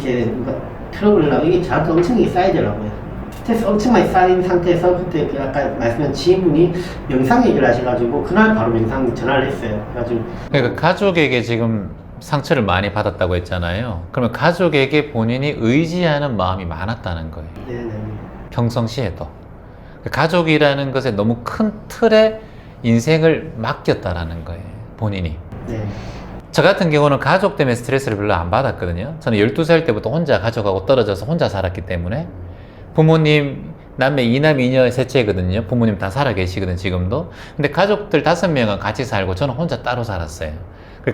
이제 트러블이나 이게 저한테 엄청 쌓이더라고요. 스트레스 엄청 많이 쌓인 상태에서 그때 그 아까 말씀한 지인분이 명상 얘기를 하셔가지고 그날 바로 명상 전화를 했어요. 그래가지고 그러니까 가족에게 지금 상처를 많이 받았다고 했잖아요. 그러면 가족에게 본인이 의지하는 마음이 많았다는 거예요. 네네. 평상시에도. 가족이라는 것에 너무 큰 틀에 인생을 맡겼다라는 거예요. 본인이. 네. 저 같은 경우는 가족 때문에 스트레스를 별로 안 받았거든요. 저는 12살 때부터 혼자 가족하고 떨어져서 혼자 살았기 때문에 부모님, 남매 2남 2녀 셋째거든요. 부모님 다 살아 계시거든 지금도. 근데 가족들 5명은 같이 살고 저는 혼자 따로 살았어요.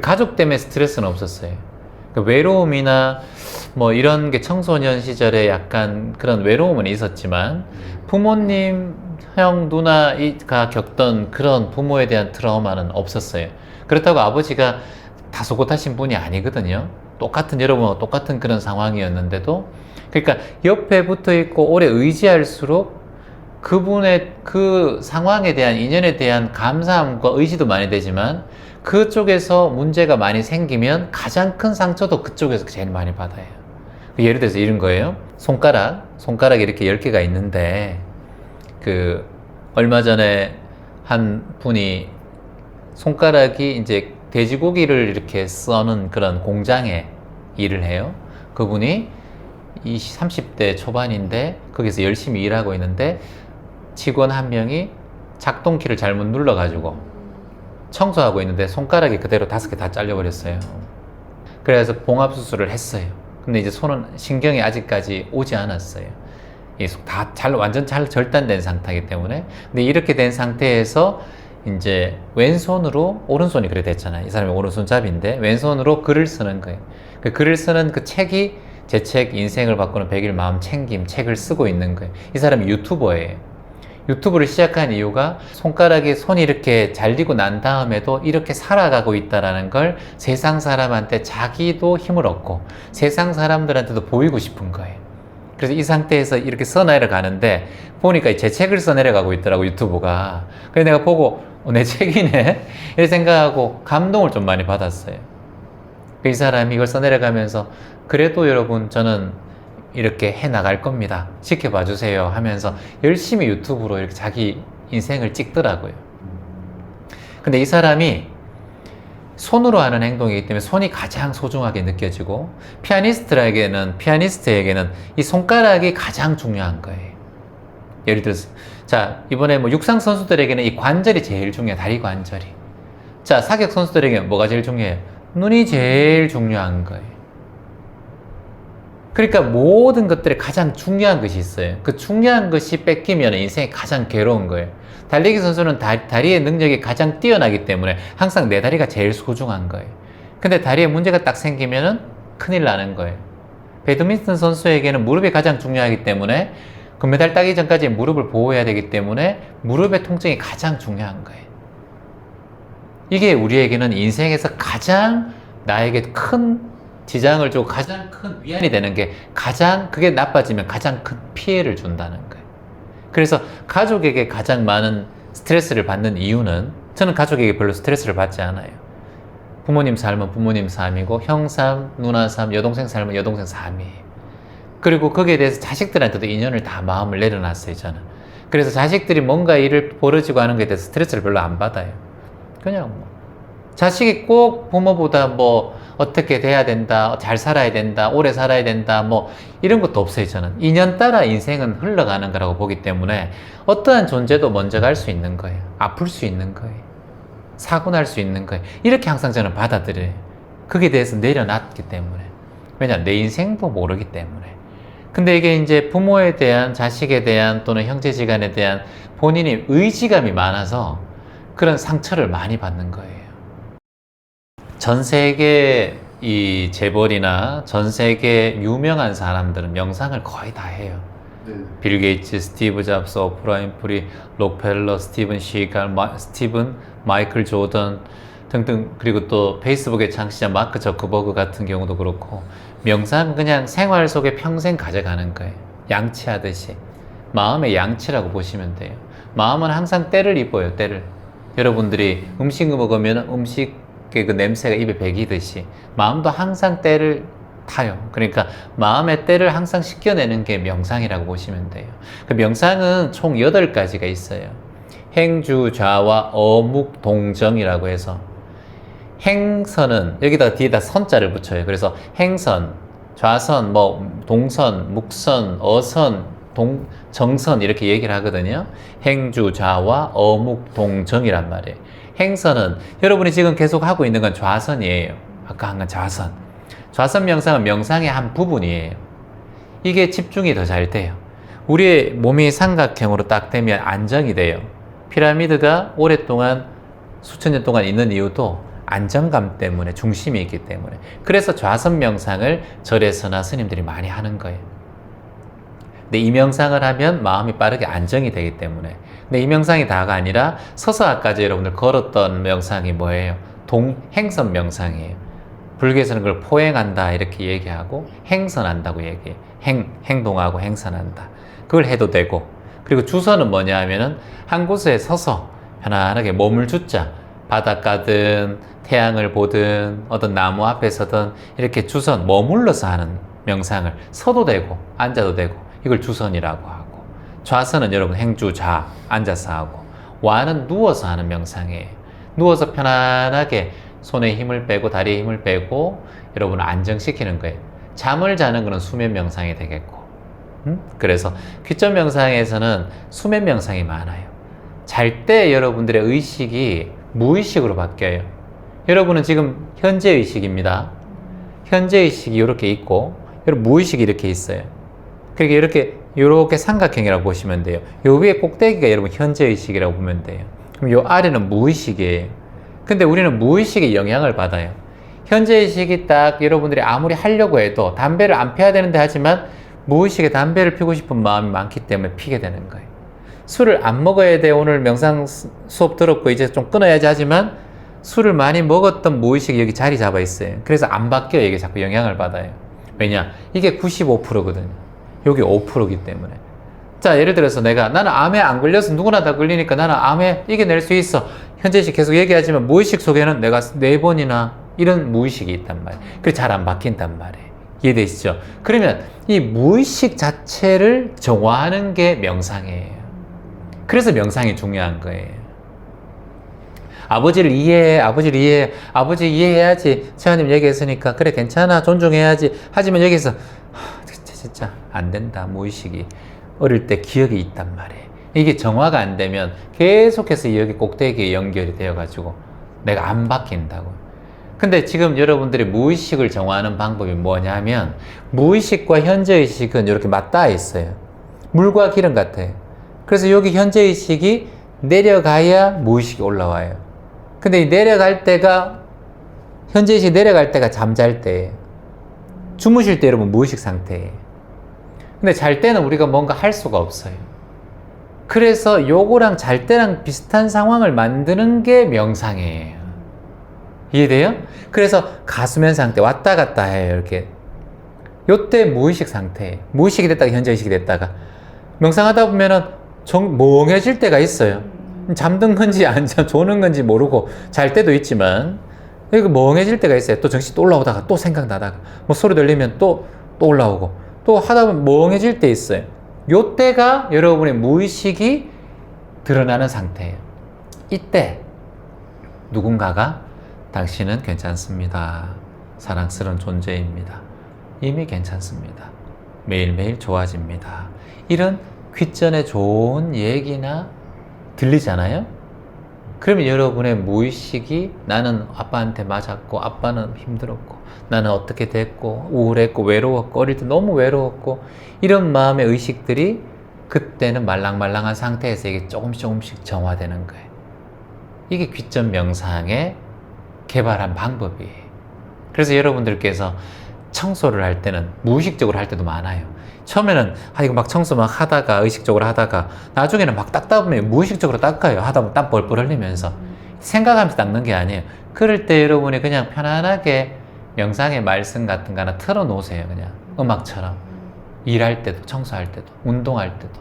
가족 때문에 스트레스는 없었어요. 외로움이나 뭐 이런 게 청소년 시절에 약간 그런 외로움은 있었지만 부모님, 형, 누나가 겪던 그런 부모에 대한 트라우마는 없었어요. 그렇다고 아버지가 다소곳하신 분이 아니거든요. 똑같은 여러분과 똑같은 그런 상황이었는데도, 그러니까 옆에 붙어 있고 오래 의지할수록 그분의 그 상황에 대한 인연에 대한 감사함과 의지도 많이 되지만 그쪽에서 문제가 많이 생기면 가장 큰 상처도 그쪽에서 제일 많이 받아요. 예를 들어서 이런 거예요. 손가락이 이렇게 10개가 있는데 얼마 전에 한 분이 손가락이 이제 돼지고기를 이렇게 써는 그런 공장에 일을 해요. 그분이 30대 초반인데 거기서 열심히 일하고 있는데 직원 한 명이 작동키를 잘못 눌러가지고 청소하고 있는데 손가락이 그대로 5개 다 잘려버렸어요. 그래서 봉합수술을 했어요. 근데 이제 손은 신경이 아직까지 오지 않았어요. 완전 잘 절단된 상태이기 때문에. 근데 이렇게 된 상태에서 이제 왼손으로, 오른손이 그래 됐잖아요. 이 사람이 오른손잡이인데 왼손으로 글을 쓰는 거예요. 그 글을 쓰는 그 책이 제 책 인생을 바꾸는 100일 마음 챙김 책을 쓰고 있는 거예요. 이 사람이 유튜버예요. 유튜브를 시작한 이유가 손이 이렇게 잘리고 난 다음에도 이렇게 살아가고 있다는 걸 세상 사람한테 자기도 힘을 얻고 세상 사람들한테도 보이고 싶은 거예요. 그래서 이 상태에서 이렇게 써내려가는데 보니까 제 책을 써내려가고 있더라고, 유튜브가. 그래서 내가 보고 내 책이네 이렇게 생각하고 감동을 좀 많이 받았어요. 이 사람이 이걸 써내려가면서 그래도 여러분 저는 이렇게 해 나갈 겁니다. 지켜봐 주세요 하면서 열심히 유튜브로 이렇게 자기 인생을 찍더라고요. 근데 이 사람이 손으로 하는 행동이기 때문에 손이 가장 소중하게 느껴지고 피아니스트에게는 이 손가락이 가장 중요한 거예요. 예를 들어서 자, 이번에 뭐 육상 선수들에게는 이 관절이 제일 중요해요. 다리 관절이. 자, 사격 선수들에게는 뭐가 제일 중요해요? 눈이 제일 중요한 거예요. 그러니까 모든 것들에 가장 중요한 것이 있어요. 그 중요한 것이 뺏기면 인생이 가장 괴로운 거예요. 달리기 선수는 다리의 능력이 가장 뛰어나기 때문에 항상 내 다리가 제일 소중한 거예요. 근데 다리에 문제가 딱 생기면은 큰일 나는 거예요. 배드민턴 선수에게는 무릎이 가장 중요하기 때문에 금메달 따기 전까지 무릎을 보호해야 되기 때문에 무릎의 통증이 가장 중요한 거예요. 이게 우리에게는 인생에서 가장 나에게 큰 지장을 주고 가장 큰 위안이 되는 게 그게 나빠지면 가장 큰 피해를 준다는 거예요. 그래서 가족에게 가장 많은 스트레스를 받는 이유는 저는 가족에게 별로 스트레스를 받지 않아요. 부모님 삶은 부모님 삶이고 형 삶, 누나 삶, 여동생 삶은 여동생 삶이에요. 그리고 거기에 대해서 자식들한테도 인연을 다 마음을 내려놨어요, 저는. 그래서 자식들이 뭔가 일을 벌어지고 하는 것에 대해서 스트레스를 별로 안 받아요. 그냥 자식이 꼭 부모보다 어떻게 돼야 된다, 잘 살아야 된다, 오래 살아야 된다, 이런 것도 없어요, 저는. 인연 따라 인생은 흘러가는 거라고 보기 때문에 어떠한 존재도 먼저 갈 수 있는 거예요. 아플 수 있는 거예요. 사고 날 수 있는 거예요. 이렇게 항상 저는 받아들여요. 거기에 대해서 내려놨기 때문에. 왜냐, 내 인생도 모르기 때문에. 근데 이게 이제 부모에 대한, 자식에 대한 또는 형제지간에 대한 본인이 의지감이 많아서 그런 상처를 많이 받는 거예요. 전 세계 이 재벌이나 전 세계 유명한 사람들은 명상을 거의 다 해요. 빌 게이츠, 스티브 잡스, 오프라 윈프리, 록펠러, 스티븐 시갈, 마이클 조던 등등, 그리고 또 페이스북의 창시자 마크 저커버그 같은 경우도 그렇고, 명상은 그냥 생활 속에 평생 가져가는 거예요. 양치하듯이. 마음의 양치라고 보시면 돼요. 마음은 항상 때를 입어요, 때를. 여러분들이 음식 먹으면 음식의 그 냄새가 입에 배기듯이 마음도 항상 때를 타요. 그러니까 마음의 때를 항상 씻겨내는 게 명상이라고 보시면 돼요. 그 명상은 총 8가지가 있어요. 행주, 좌와 어묵, 동정이라고 해서 행선은 여기다가 뒤에다 선자를 붙여요. 그래서 행선, 좌선, 뭐 동선, 묵선, 어선, 정선 이렇게 얘기를 하거든요. 행주, 좌와 어묵, 동정이란 말이에요. 행선은 여러분이 지금 계속 하고 있는 건 좌선이에요. 아까 한 건 좌선. 좌선 명상은 명상의 한 부분이에요. 이게 집중이 더 잘 돼요. 우리의 몸이 삼각형으로 딱 되면 안정이 돼요. 피라미드가 오랫동안 수천 년 동안 있는 이유도 안정감 때문에, 중심이 있기 때문에. 그래서 좌선 명상을 절에서나 스님들이 많이 하는 거예요. 근데 이 명상을 하면 마음이 빠르게 안정이 되기 때문에. 근데 이 명상이 다가 아니라 서서 아까 여러분들 걸었던 명상이 뭐예요? 동행선 명상이에요. 불교에서는 그걸 포행한다 이렇게 얘기하고 행선한다고 얘기해요. 행동하고 행선한다. 그걸 해도 되고. 그리고 주선은 뭐냐 하면은 한 곳에 서서 편안하게 몸을 주자. 바닷가든 태양을 보든 어떤 나무 앞에서든 이렇게 주선, 머물러서 하는 명상을 서도 되고 앉아도 되고 이걸 주선이라고 하고, 좌선은 여러분 행주, 좌 앉아서 하고, 와는 누워서 하는 명상이에요. 누워서 편안하게 손에 힘을 빼고 다리에 힘을 빼고 여러분을 안정시키는 거예요. 잠을 자는 거는 수면 명상이 되겠고, 그래서 귀점 명상에서는 수면 명상이 많아요. 잘 때 여러분들의 의식이 무의식으로 바뀌어요. 여러분은 지금 현재 의식입니다. 현재 의식이 이렇게 있고 여러분 무의식이 이렇게 있어요. 그러니까 이렇게 삼각형이라고 보시면 돼요. 요 위에 꼭대기가 여러분 현재 의식이라고 보면 돼요. 그럼 요 아래는 무의식이에요. 근데 우리는 무의식의 영향을 받아요. 현재 의식이 딱 여러분들이 아무리 하려고 해도 담배를 안 피워야 되는데 하지만 무의식에 담배를 피우고 싶은 마음이 많기 때문에 피게 되는 거예요. 술을 안 먹어야 돼. 오늘 명상 수업 들었고 이제 좀 끊어야지 하지만 술을 많이 먹었던 무의식이 여기 자리 잡아 있어요. 그래서 안 바뀌어요. 이게 자꾸 영향을 받아요. 왜냐? 이게 95%거든요. 여기 5%이기 때문에. 자, 예를 들어서 나는 암에 안 걸려서 누구나 다 걸리니까 나는 암에 이겨낼 수 있어. 현재식 계속 얘기하지만 무의식 속에는 내가 4번이나 이런 무의식이 있단 말이에요. 그래서 잘 안 바뀐단 말이에요. 이해되시죠? 그러면 이 무의식 자체를 정화하는 게 명상이에요. 그래서 명상이 중요한 거예요. 아버지를 이해해. 아버지 이해해야지. 세아님 얘기했으니까 그래 괜찮아. 존중해야지. 하지만 여기서 진짜 안 된다. 무의식이 어릴 때 기억이 있단 말이에요. 이게 정화가 안 되면 계속해서 여기 꼭대기에 연결이 되어가지고 내가 안 바뀐다고. 근데 지금 여러분들이 무의식을 정화하는 방법이 뭐냐면 무의식과 현재의식은 이렇게 맞닿아 있어요. 물과 기름 같아요. 그래서 여기 현재의식이 내려가야 무의식이 올라와요. 근데 이 내려갈 때가 현재의식이 내려갈 때가 잠잘 때예요. 주무실 때 여러분 무의식 상태예요. 근데 잘 때는 우리가 뭔가 할 수가 없어요. 그래서 요거랑 잘 때랑 비슷한 상황을 만드는 게 명상이에요. 이해돼요? 그래서 가수면 상태 왔다 갔다 해요. 이렇게 요때 무의식 상태예요. 무의식이 됐다가 현재의식이 됐다가 명상하다 보면은 멍해질 때가 있어요. 잠든 건지 조는 건지 모르고 잘 때도 있지만 여기 멍해질 때가 있어요. 또 정신 또 올라오다가 또 생각나다가 뭐 소리 들리면 또 올라오고 또 하다 보면 멍해질 때 있어요. 요때가 여러분의 무의식이 드러나는 상태예요. 이때 누군가가 당신은 괜찮습니다. 사랑스러운 존재입니다. 이미 괜찮습니다. 매일매일 좋아집니다. 이런 귓전에 좋은 얘기나 들리잖아요? 그러면 여러분의 무의식이 나는 아빠한테 맞았고 아빠는 힘들었고 나는 어떻게 됐고 우울했고 외로웠고 어릴 때 너무 외로웠고 이런 마음의 의식들이 그때는 말랑말랑한 상태에서 이게 조금씩 정화되는 거예요. 이게 귓전 명상의 개발한 방법이에요. 그래서 여러분들께서 청소를 할 때는 무의식적으로 할 때도 많아요. 처음에는 이거 막 청소 막 하다가 의식적으로 하다가 나중에는 막 닦다 보면 무의식적으로 닦아요. 하다 보면 땀 뻘뻘 흘리면서 생각하면서 닦는 게 아니에요. 그럴 때 여러분이 그냥 편안하게 명상의 말씀 같은 거 하나 틀어놓으세요. 그냥 음악처럼 일할 때도 청소할 때도 운동할 때도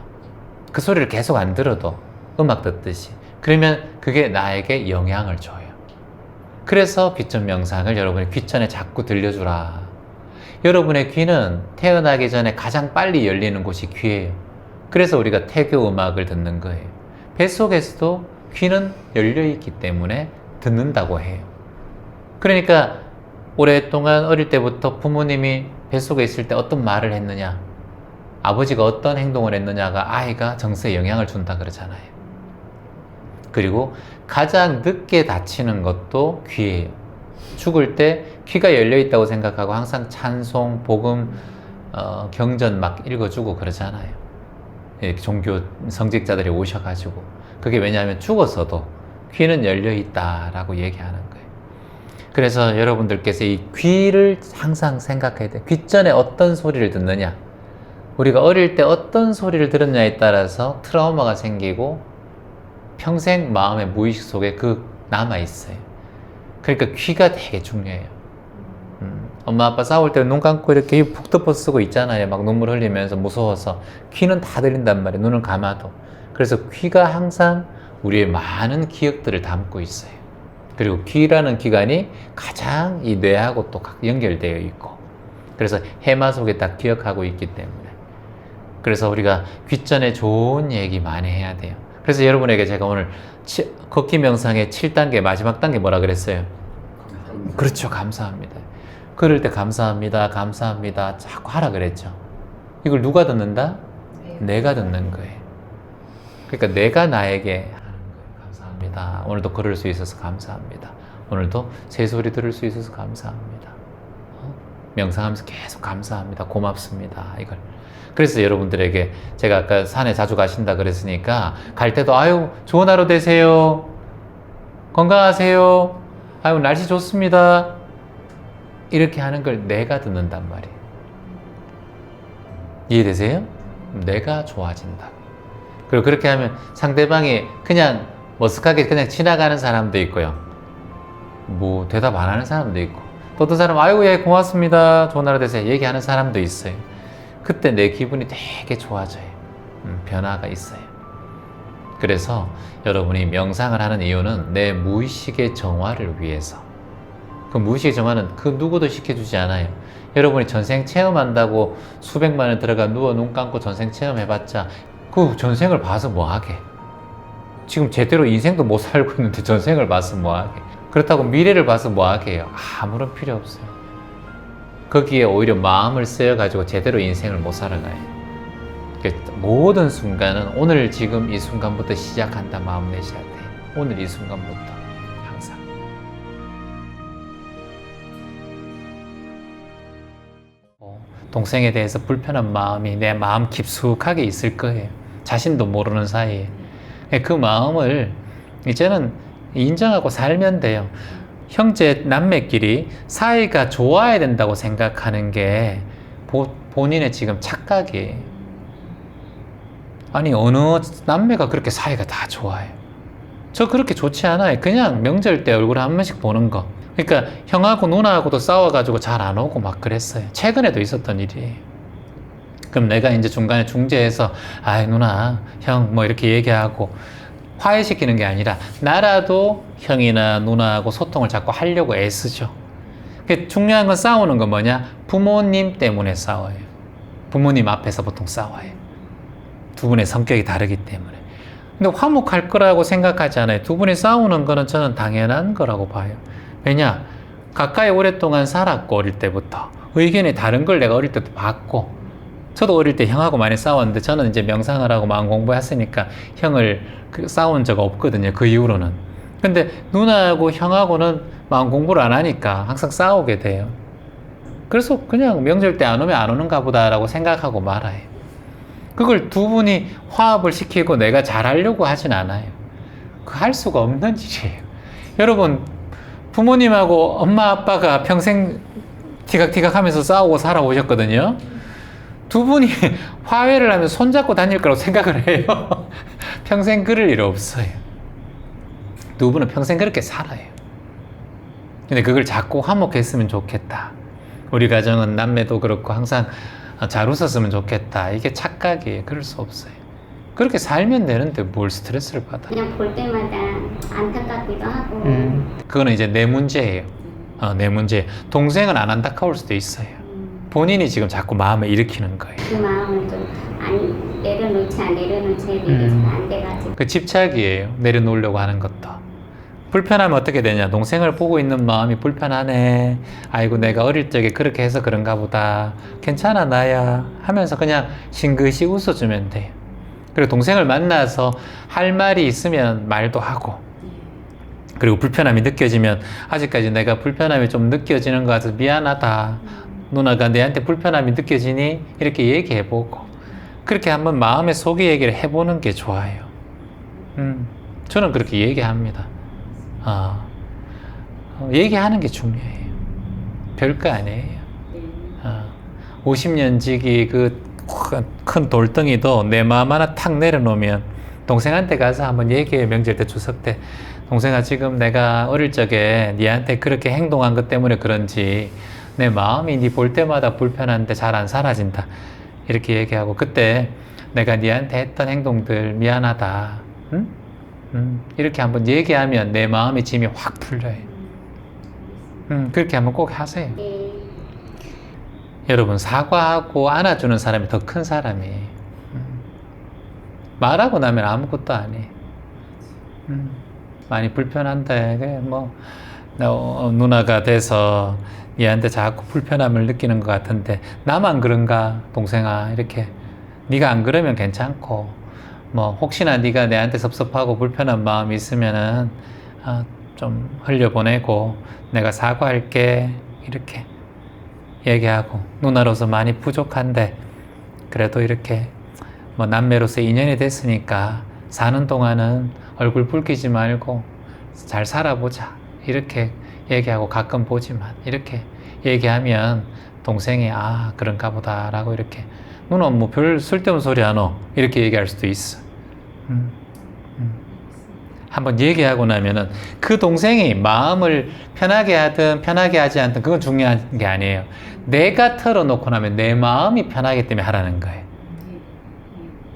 그 소리를 계속 안 들어도 음악 듣듯이 그러면 그게 나에게 영향을 줘요. 그래서 귀천 명상을 여러분이 귀천에 자꾸 들려주라. 여러분의 귀는 태어나기 전에 가장 빨리 열리는 곳이 귀예요. 그래서 우리가 태교 음악을 듣는 거예요. 뱃속에서도 귀는 열려있기 때문에 듣는다고 해요. 그러니까 오랫동안 어릴 때부터 부모님이 뱃속에 있을 때 어떤 말을 했느냐, 아버지가 어떤 행동을 했느냐가 아이가 정서에 영향을 준다 그러잖아요. 그리고 가장 늦게 다치는 것도 귀예요. 죽을 때 귀가 열려있다고 생각하고 항상 찬송, 복음, 경전 막 읽어주고 그러잖아요. 종교 성직자들이 오셔가지고. 그게 왜냐하면 죽어서도 귀는 열려있다라고 얘기하는 거예요. 그래서 여러분들께서 이 귀를 항상 생각해야 돼요. 귀 전에 어떤 소리를 듣느냐, 우리가 어릴 때 어떤 소리를 들었냐에 따라서 트라우마가 생기고 평생 마음의 무의식 속에 남아있어요. 그러니까 귀가 되게 중요해요. 엄마 아빠 싸울 때 눈 감고 이렇게 푹 덮어 쓰고 있잖아요. 막 눈물 흘리면서 무서워서. 귀는 다 들린단 말이에요. 눈을 감아도. 그래서 귀가 항상 우리의 많은 기억들을 담고 있어요. 그리고 귀라는 기관이 가장 이 뇌하고 또 연결되어 있고, 그래서 해마 속에 딱 기억하고 있기 때문에. 그래서 우리가 귀 전에 좋은 얘기 많이 해야 돼요. 그래서 여러분에게 제가 오늘 걷기 명상의 7단계 마지막 단계 뭐라 그랬어요? 그렇죠. 감사합니다. 그럴 때 감사합니다, 감사합니다 자꾸 하라 그랬죠. 이걸 누가 듣는다? 내가 듣는 거예요. 그러니까 내가 나에게 하는 거예요. 감사합니다. 오늘도 걸을 수 있어서 감사합니다. 오늘도 새소리 들을 수 있어서 감사합니다. 명상하면서 계속 감사합니다, 고맙습니다, 이걸. 그래서 여러분들에게 제가 아까 산에 자주 가신다 그랬으니까 갈 때도 아유 좋은 하루 되세요, 건강하세요, 아유 날씨 좋습니다, 이렇게 하는 걸 내가 듣는단 말이에요. 이해되세요? 내가 좋아진다. 그리고 그렇게 하면 상대방이 그냥 머쓱하게 그냥 지나가는 사람도 있고요, 뭐 대답 안 하는 사람도 있고, 또 어떤 사람은 아이고 예 고맙습니다, 좋은 하루 되세요 얘기하는 사람도 있어요. 그때 내 기분이 되게 좋아져요. 변화가 있어요. 그래서 여러분이 명상을 하는 이유는 내 무의식의 정화를 위해서. 그 무의식의 정화는 그 누구도 시켜주지 않아요. 여러분이 전생 체험한다고 수백만 원 들어가 누워 눈 감고 전생 체험해봤자 그 전생을 봐서 뭐하게. 지금 제대로 인생도 못 살고 있는데 전생을 봐서 뭐하게. 그렇다고 미래를 봐서 뭐하게 해요. 아무런 필요 없어요. 거기에 오히려 마음을 쓰여가지고 제대로 인생을 못 살아가요. 모든 순간은 오늘 지금 이 순간부터 시작한다 마음 내셔야 돼요. 오늘 이 순간부터 항상. 동생에 대해서 불편한 마음이 내 마음 깊숙하게 있을 거예요. 자신도 모르는 사이에. 그 마음을 이제는 인정하고 살면 돼요. 형제 남매끼리 사이가 좋아야 된다고 생각하는 게 본인의 지금 착각이에요. 아니 어느 남매가 그렇게 사이가 다 좋아요? 저 그렇게 좋지 않아요. 그냥 명절 때 얼굴 한 번씩 보는 거. 그러니까 형하고 누나하고도 싸워가지고 잘 안 오고 막 그랬어요. 최근에도 있었던 일이에요. 그럼 내가 이제 중간에 중재해서 아이 누나 형 뭐 이렇게 얘기하고 화해시키는 게 아니라 나라도 형이나 누나하고 소통을 자꾸 하려고 애쓰죠. 중요한 건 싸우는 건 뭐냐? 부모님 때문에 싸워요. 부모님 앞에서 보통 싸워요. 두 분의 성격이 다르기 때문에. 근데 화목할 거라고 생각하지 않아요. 두 분이 싸우는 거는 저는 당연한 거라고 봐요. 왜냐? 가까이 오랫동안 살았고 어릴 때부터 의견이 다른 걸 내가 어릴 때도 봤고, 저도 어릴 때 형하고 많이 싸웠는데 저는 이제 명상을 하고 마음 공부했으니까 형을 싸운 적 없거든요. 그 이후로는. 근데 누나하고 형하고는 마음 공부를 안 하니까 항상 싸우게 돼요. 그래서 그냥 명절 때 안 오면 안 오는가 보다라고 생각하고 말아요. 그걸 두 분이 화합을 시키고 내가 잘하려고 하진 않아요. 그 할 수가 없는 일이에요. 여러분 부모님하고 엄마 아빠가 평생 티각티각 하면서 싸우고 살아오셨거든요. 두 분이 화해를 하면 손잡고 다닐 거라고 생각을 해요. 평생 그럴 일 없어요. 두 분은 평생 그렇게 살아요. 근데 그걸 자꾸 화목했으면 좋겠다. 우리 가정은 남매도 그렇고 항상 잘 웃었으면 좋겠다. 이게 착각이에요. 그럴 수 없어요. 그렇게 살면 되는데 뭘 스트레스를 받아. 그냥 볼 때마다 안타깝기도 하고. 그거는 이제 내 문제예요. 내 문제. 동생은 안 안타까울 수도 있어요. 본인이 지금 자꾸 마음에 일으키는 거예요. 그 마음을 좀 내려놓지 이게 잘 안 돼가지고. 그 집착이에요. 내려놓으려고 하는 것도. 불편하면 어떻게 되냐. 동생을 보고 있는 마음이 불편하네. 아이고 내가 어릴 적에 그렇게 해서 그런가 보다. 괜찮아 나야 하면서 그냥 싱긋이 웃어주면 돼요. 그리고 동생을 만나서 할 말이 있으면 말도 하고, 그리고 불편함이 느껴지면 아직까지 내가 불편함이 좀 느껴지는 것 같아서 미안하다. 누나가 내한테 불편함이 느껴지니? 이렇게 얘기해보고, 그렇게 한번 마음의 속의 얘기를 해보는 게 좋아요. 저는 그렇게 얘기합니다. 얘기하는 게 중요해요. 별거 아니에요. 50년 지기 그 큰 돌덩이도 내 마음 하나 탁 내려놓으면, 동생한테 가서 한번 얘기해요. 명절 때 추석 때 동생아 지금 내가 어릴 적에 니한테 그렇게 행동한 것 때문에 그런지 내 마음이 니 볼 때마다 불편한데 잘 안 사라진다. 이렇게 얘기하고, 그때 내가 니한테 했던 행동들 미안하다. 응? 이렇게 한번 얘기하면 내 마음의 짐이 확 풀려요. 그렇게 한번 꼭 하세요. 네. 여러분, 사과하고 안아주는 사람이 더 큰 사람이에요. 말하고 나면 아무것도 아니에요. 많이 불편한데 뭐 누나가 돼서 얘한테 자꾸 불편함을 느끼는 것 같은데 나만 그런가 동생아, 이렇게 네가 안 그러면 괜찮고, 뭐 혹시나 네가 내한테 섭섭하고 불편한 마음이 있으면은 좀 흘려보내고 내가 사과할게, 이렇게 얘기하고, 누나로서 많이 부족한데 그래도 이렇게 뭐 남매로서 인연이 됐으니까 사는 동안은 얼굴 붉히지 말고 잘 살아보자, 이렇게 얘기하고, 가끔 보지만 이렇게 얘기하면 동생이 그런가 보다 라고, 이렇게 누나 뭐 별 쓸데없는 소리 하노, 이렇게 얘기할 수도 있어. 한번 얘기하고 나면은 그 동생이 마음을 편하게 하든 편하게 하지 않든 그건 중요한 게 아니에요. 내가 털어놓고 나면 내 마음이 편하기 때문에 하라는 거예요.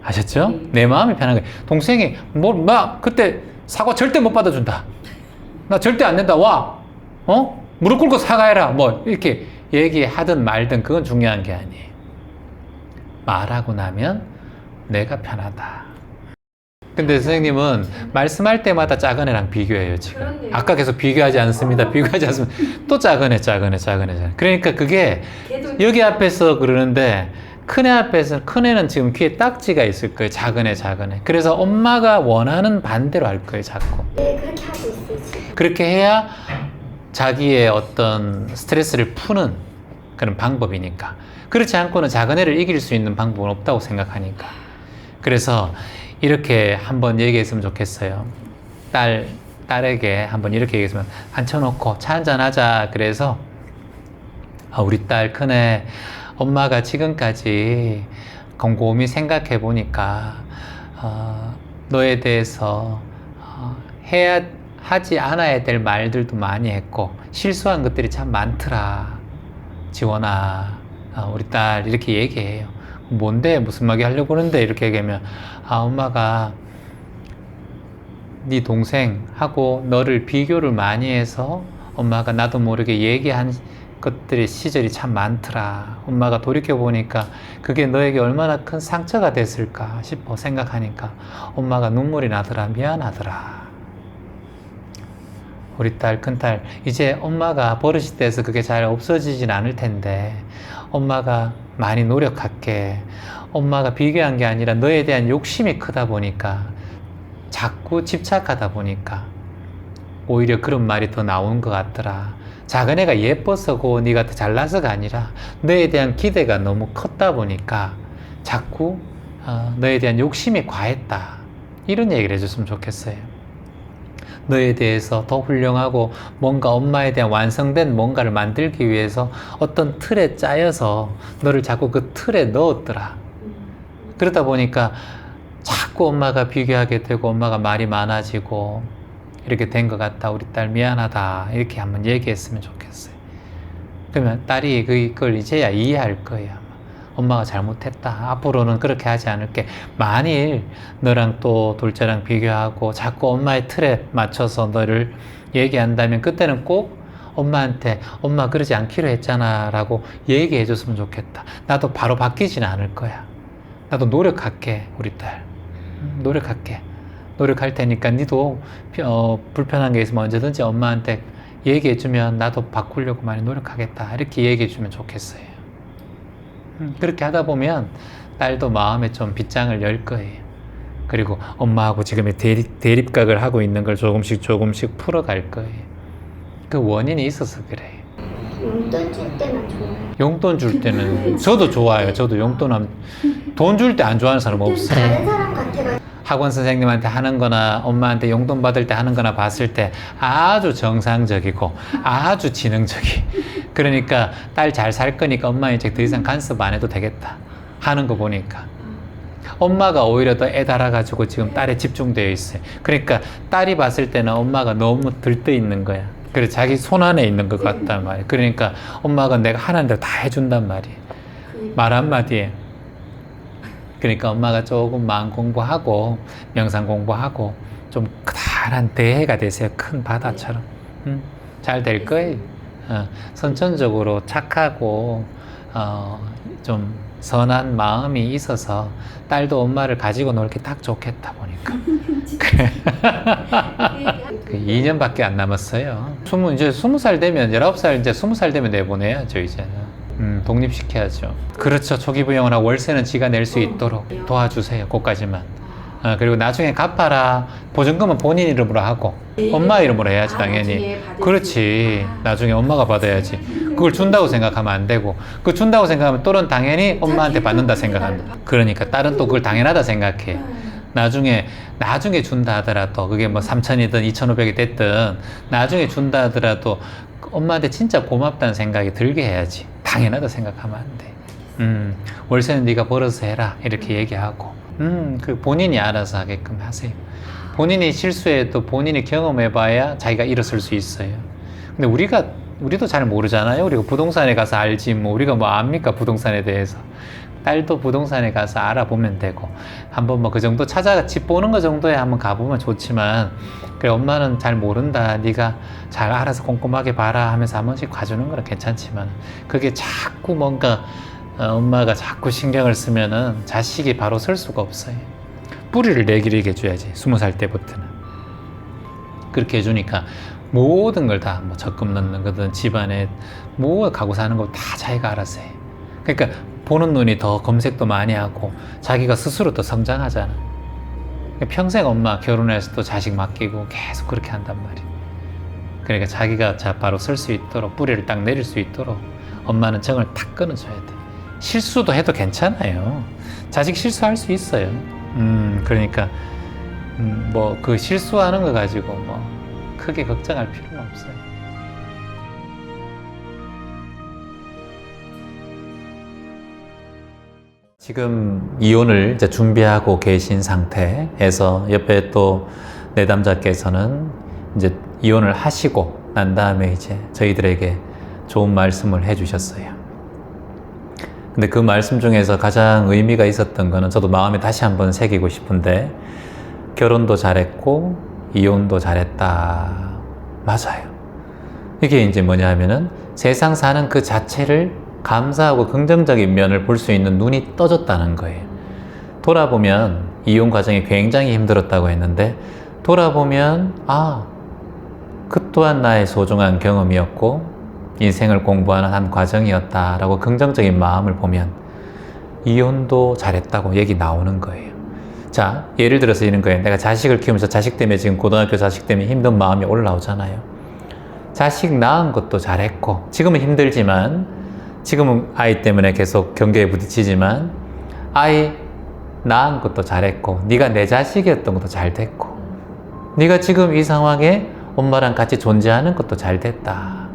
아셨죠? 내 마음이 편한 거예요. 동생이 나 그때 사과 절대 못 받아준다. 나 절대 안 된다. 와, 무릎 꿇고 사과해라. 뭐 이렇게 얘기하든 말든 그건 중요한 게 아니에요. 말하고 나면 내가 편하다. 근데 선생님은 말씀할 때마다 작은 애랑 비교해요, 지금. 그렇네요. 아까 계속 비교하지 않습니다. 비교하지 않습니다. 또 작은 애. 그러니까 그게 걔도 여기 앞에서 그러는데, 큰애 앞에서, 큰애는 지금 귀에 딱지가 있을 거예요. 작은 애. 그래서 엄마가 원하는 반대로 할 거예요, 자꾸. 네, 그렇게 하고 있어요 지금. 그렇게 해야 자기의 어떤 스트레스를 푸는 그런 방법이니까. 그렇지 않고는 작은 애를 이길 수 있는 방법은 없다고 생각하니까. 그래서 이렇게 한번 얘기했으면 좋겠어요. 딸에게 한번 이렇게 얘기했으면, 앉혀놓고 차 한잔 하자. 그래서 우리 딸 큰애, 엄마가 지금까지 곰곰이 생각해 보니까 너에 대해서 하지 않아야 될 말들도 많이 했고 실수한 것들이 참 많더라. 지원아, 우리 딸 이렇게 얘기해요. 뭔데? 무슨 말 하려고 그러는데? 이렇게 얘기하면, 엄마가 네 동생하고 너를 비교를 많이 해서 엄마가 나도 모르게 얘기한 것들의 시절이 참 많더라. 엄마가 돌이켜보니까 그게 너에게 얼마나 큰 상처가 됐을까 싶어 생각하니까 엄마가 눈물이 나더라. 미안하더라. 우리 딸, 큰딸, 이제 엄마가 버릇이 돼서 그게 잘 없어지진 않을 텐데 엄마가 많이 노력할게. 엄마가 비교한 게 아니라 너에 대한 욕심이 크다 보니까, 자꾸 집착하다 보니까 오히려 그런 말이 더 나온 것 같더라. 작은 애가 예뻐서고 네가 더 잘나서가 아니라 너에 대한 기대가 너무 컸다 보니까 자꾸 너에 대한 욕심이 과했다. 이런 얘기를 해줬으면 좋겠어요. 너에 대해서 더 훌륭하고 뭔가 엄마에 대한 완성된 뭔가를 만들기 위해서 어떤 틀에 짜여서 너를 자꾸 그 틀에 넣었더라. 그러다 보니까 자꾸 엄마가 비교하게 되고 엄마가 말이 많아지고 이렇게 된 것 같다. 우리 딸 미안하다. 이렇게 한번 얘기했으면 좋겠어요. 그러면 딸이 그걸 이제야 이해할 거예요. 엄마가 잘못했다. 앞으로는 그렇게 하지 않을게. 만일 너랑 또 둘째랑 비교하고 자꾸 엄마의 틀에 맞춰서 너를 얘기한다면 그때는 꼭 엄마한테 엄마 그러지 않기로 했잖아 라고 얘기해 줬으면 좋겠다. 나도 바로 바뀌지는 않을 거야. 나도 노력할게. 우리 딸 노력할게. 노력할 테니까 니도 불편한 게 있으면 언제든지 엄마한테 얘기해 주면 나도 바꾸려고 많이 노력하겠다. 이렇게 얘기해 주면 좋겠어요. 그렇게 하다 보면 딸도 마음에 좀 빗장을 열 거예요. 그리고 엄마하고 지금의 대립각을 하고 있는 걸 조금씩 풀어갈 거예요. 그 원인이 있어서 그래요. 용돈 줄 때는 좋아요. 용돈 줄 때는 저도 좋아요. 저도 돈 줄 때 안 좋아하는 사람 없어요. 다른 사람 같아가지고. 학원 선생님한테 하는 거나 엄마한테 용돈 받을 때 하는 거나 봤을 때 아주 정상적이고 아주 지능적이. 그러니까 딸 잘 살 거니까 엄마 이제 더 이상 간섭 안 해도 되겠다 하는 거 보니까 엄마가 오히려 더 애달아가지고 지금 딸에 집중되어 있어요. 그러니까 딸이 봤을 때는 엄마가 너무 들떠 있는 거야. 그래 자기 손 안에 있는 것 같단 말이야. 그러니까 엄마가 내가 하는 대로 다 해준단 말이야. 말 한마디에. 그러니까 엄마가 조금 마음 공부하고 명상 공부하고 좀 커다란 대해가 되세요. 큰 바다처럼. 잘 될 거예요. 선천적으로 착하고 좀 선한 마음이 있어서 딸도 엄마를 가지고 놀기 딱 좋겠다 보니까. 그래. 2년밖에 안 남았어요. 이제 20살 되면 19살 이제 20살 되면 내보내야죠 이제는. 독립시켜야죠. 그렇죠. 초기 부양을 하고 월세는 지가 낼 수 있도록 도와주세요. 그것까지만. 그리고 나중에 갚아라. 보증금은 본인 이름으로 하고 엄마 이름으로 해야지 당연히. 그렇지. 나중에 엄마가 받아야지. 그걸 준다고 생각하면 안 되고 그거 준다고 생각하면 또는 당연히 엄마한테 받는다 생각한다. 그러니까 딸은 또 그걸 당연하다 생각해. 나중에 준다 하더라도 그게 뭐 3,000이든 2,500이 됐든 나중에 준다 하더라도 엄마한테 진짜 고맙다는 생각이 들게 해야지. 당연하다 생각하면 안 돼. 월세는 네가 벌어서 해라 이렇게 얘기하고 그 본인이 알아서 하게끔 하세요. 본인이 실수해도 본인이 경험해봐야 자기가 일어설 수 있어요. 근데 우리도 잘 모르잖아요. 우리가 부동산에 가서 알지 뭐 우리가 뭐 압니까 부동산에 대해서. 딸도 부동산에 가서 알아보면 되고 한번 뭐 그 정도 집 보는 거 정도에 한번 가보면 좋지만 그래 엄마는 잘 모른다 네가 잘 알아서 꼼꼼하게 봐라 하면서 한 번씩 가주는 거는 괜찮지만 그게 자꾸 뭔가 엄마가 자꾸 신경을 쓰면은 자식이 바로 설 수가 없어요. 뿌리를 내기르게 해줘야지 20살 때부터는. 그렇게 해주니까 모든 걸 다 뭐 적금 넣는 거든 집안에 뭐 가구 사는 거 다 자기가 알아서 해. 그러니까 보는 눈이 더 검색도 많이 하고 자기가 스스로 더 성장하잖아. 평생 엄마 결혼해서 또 자식 맡기고 계속 그렇게 한단 말이야. 그러니까 자기가 바로 설 수 있도록 뿌리를 딱 내릴 수 있도록 엄마는 정을 탁 끊어줘야 돼. 실수도 해도 괜찮아요. 자식 실수할 수 있어요. 그러니까 뭐 그 실수하는 거 가지고 뭐 크게 걱정할 필요는 없어요. 지금 이혼을 이제 준비하고 계신 상태에서 옆에 또 내담자께서는 이제 이혼을 하시고 난 다음에 이제 저희들에게 좋은 말씀을 해주셨어요. 근데 그 말씀 중에서 가장 의미가 있었던 거는 저도 마음에 다시 한번 새기고 싶은데 결혼도 잘했고 이혼도 잘했다. 맞아요. 이게 이제 뭐냐 하면은 세상 사는 그 자체를 감사하고 긍정적인 면을 볼 수 있는 눈이 떠졌다는 거예요. 돌아보면 이혼 과정이 굉장히 힘들었다고 했는데 돌아보면 그 또한 나의 소중한 경험이었고 인생을 공부하는 한 과정이었다라고 긍정적인 마음을 보면 이혼도 잘했다고 얘기 나오는 거예요. 자, 예를 들어서 이런 거예요. 내가 자식을 키우면서 자식 때문에 지금 고등학교 자식 때문에 힘든 마음이 올라오잖아요. 자식 낳은 것도 잘했고 지금은 힘들지만 지금은 아이 때문에 계속 경계에 부딪히지만 아이 낳은 것도 잘했고 네가 내 자식이었던 것도 잘 됐고 네가 지금 이 상황에 엄마랑 같이 존재하는 것도 잘 됐다.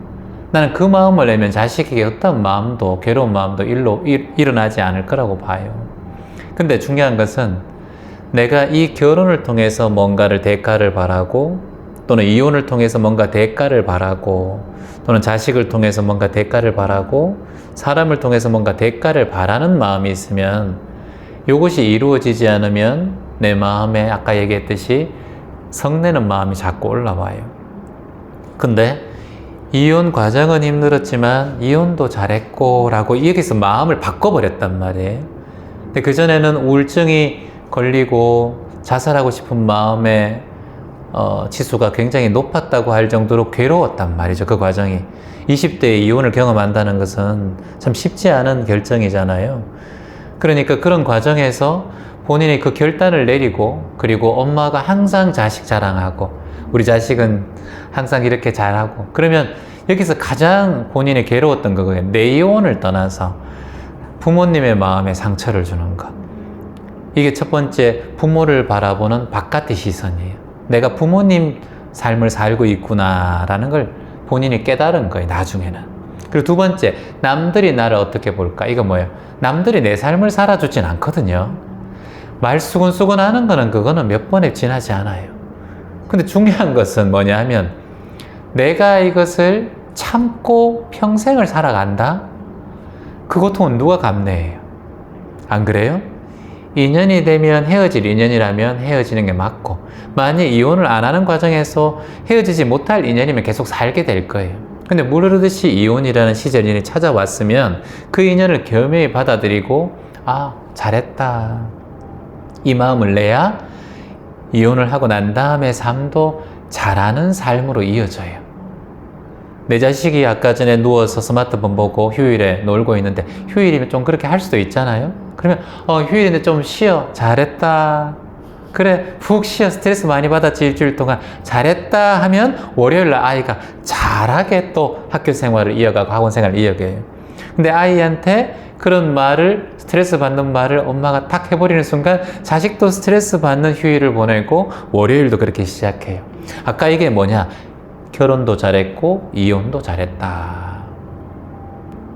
나는 그 마음을 내면 자식에게 어떤 마음도 괴로운 마음도 일어나지 않을 거라고 봐요. 근데 중요한 것은 내가 이 결혼을 통해서 뭔가를 대가를 바라고 또는 이혼을 통해서 뭔가 대가를 바라고 또는 자식을 통해서 뭔가 대가를 바라고 사람을 통해서 뭔가 대가를 바라는 마음이 있으면 이것이 이루어지지 않으면 내 마음에 아까 얘기했듯이 성내는 마음이 자꾸 올라와요. 근데 이혼 과정은 힘들었지만 이혼도 잘했고 라고 여기서 마음을 바꿔버렸단 말이에요. 근데 그전에는 우울증이 걸리고 자살하고 싶은 마음의 지수가 굉장히 높았다고 할 정도로 괴로웠단 말이죠. 그 과정이. 20대에 이혼을 경험한다는 것은 참 쉽지 않은 결정이잖아요. 그러니까 그런 과정에서 본인이 그 결단을 내리고, 그리고 엄마가 항상 자식 자랑하고 우리 자식은 항상 이렇게 잘하고, 그러면 여기서 가장 본인이 괴로웠던 거예요. 내 이혼을 떠나서 부모님의 마음에 상처를 주는 것. 이게 첫 번째, 부모를 바라보는 바깥의 시선이에요. 내가 부모님 삶을 살고 있구나라는 걸 본인이 깨달은 거예요, 나중에는. 그리고 두 번째, 남들이 나를 어떻게 볼까? 이거 뭐예요? 남들이 내 삶을 살아주진 않거든요. 말 수근수근 하는 거는 그거는 몇 번에 지나지 않아요. 근데 중요한 것은 뭐냐 하면, 내가 이것을 참고 평생을 살아간다? 그 고통은 누가 감내해요? 안 그래요? 인연이 되면 헤어질 인연이라면 헤어지는 게 맞고, 만약 이혼을 안 하는 과정에서 헤어지지 못할 인연이면 계속 살게 될 거예요. 근데 물 흐르듯이 이혼이라는 시절이 찾아왔으면 그 인연을 겸허히 받아들이고, 아, 잘했다, 이 마음을 내야 이혼을 하고 난 다음에 삶도 잘하는 삶으로 이어져요. 내 자식이 아까 전에 누워서 스마트폰 보고 휴일에 놀고 있는데, 휴일이면 좀 그렇게 할 수도 있잖아요. 그러면 휴일인데 좀 쉬어, 잘했다, 그래 푹 쉬어, 스트레스 많이 받았지 일주일 동안, 잘했다 하면 월요일날 아이가 잘하게 또 학교 생활을 이어가고 학원 생활을 이어가요. 근데 아이한테 그런 말을, 스트레스 받는 말을 엄마가 탁 해버리는 순간 자식도 스트레스 받는 휴일을 보내고 월요일도 그렇게 시작해요. 아까 이게 뭐냐, 결혼도 잘했고 이혼도 잘했다.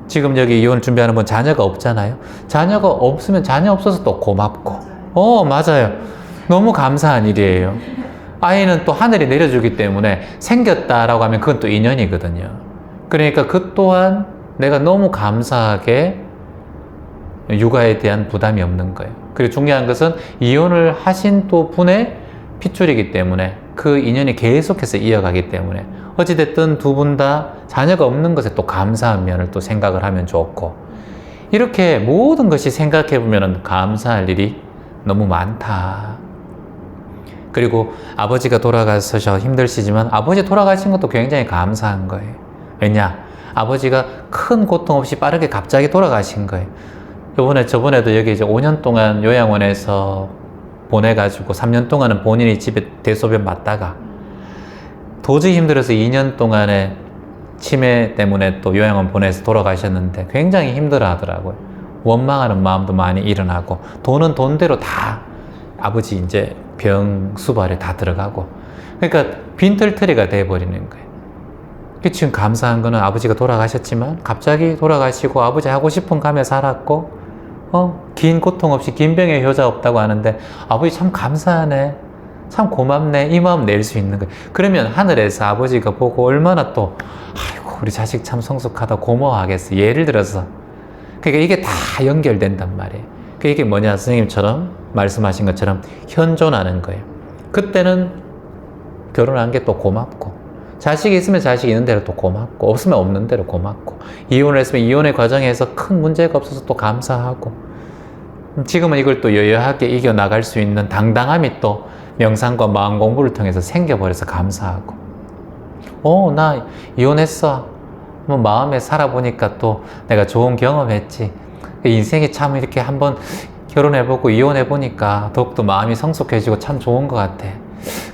지금 여기 이혼 준비하는 분 자녀가 없잖아요. 자녀가 없으면 자녀 없어서 또 고맙고, 맞아요, 너무 감사한 일이에요. 아이는 또 하늘이 내려주기 때문에 생겼다라고 하면 그건 또 인연이거든요. 그러니까 그 또한 내가 너무 감사하게 육아에 대한 부담이 없는 거예요. 그리고 중요한 것은 이혼을 하신 또 분의 핏줄이기 때문에 그 인연이 계속해서 이어가기 때문에 어찌됐든 두 분 다 자녀가 없는 것에 또 감사한 면을 또 생각을 하면 좋고, 이렇게 모든 것이 생각해 보면 감사할 일이 너무 많다. 그리고 아버지가 돌아가셔서 힘드시지만 아버지 돌아가신 것도 굉장히 감사한 거예요. 왜냐? 아버지가 큰 고통 없이 빠르게 갑자기 돌아가신 거예요. 저번에도 여기 이제 5년 동안 요양원에서 보내가지고 3년 동안은 본인이 집에 대소변 맞다가 도저히 힘들어서 2년 동안에 치매 때문에 또 요양원 보내서 돌아가셨는데 굉장히 힘들어 하더라고요. 원망하는 마음도 많이 일어나고, 돈은 돈대로 다 아버지 이제 병 수발에 다 들어가고, 그러니까 빈털터리가 돼버리는 거예요. 지금 감사한 거는 아버지가 돌아가셨지만 갑자기 돌아가시고 아버지 하고 싶은 감에 살았고, 긴 고통 없이, 긴 병에 효자 없다고 하는데 아버지 참 감사하네, 참 고맙네, 이 마음 낼 수 있는 거예요. 그러면 하늘에서 아버지가 보고 얼마나 또 아이고 우리 자식 참 성숙하다 고마워하겠어. 예를 들어서. 그러니까 이게 다 연결된단 말이에요. 그러니까 이게 뭐냐, 선생님처럼 말씀하신 것처럼 현존하는 거예요. 그때는 결혼한 게 또 고맙고, 자식이 있으면 자식이 있는 대로 또 고맙고, 없으면 없는 대로 고맙고, 이혼을 했으면 이혼의 과정에서 큰 문제가 없어서 또 감사하고, 지금은 이걸 또 여여하게 이겨나갈 수 있는 당당함이 또 명상과 마음 공부를 통해서 생겨버려서 감사하고, 나 이혼했어, 뭐 마음에 살아보니까 또 내가 좋은 경험했지, 인생이 참 이렇게 한번 결혼해보고 이혼해보니까 더욱더 마음이 성숙해지고 참 좋은 것 같아.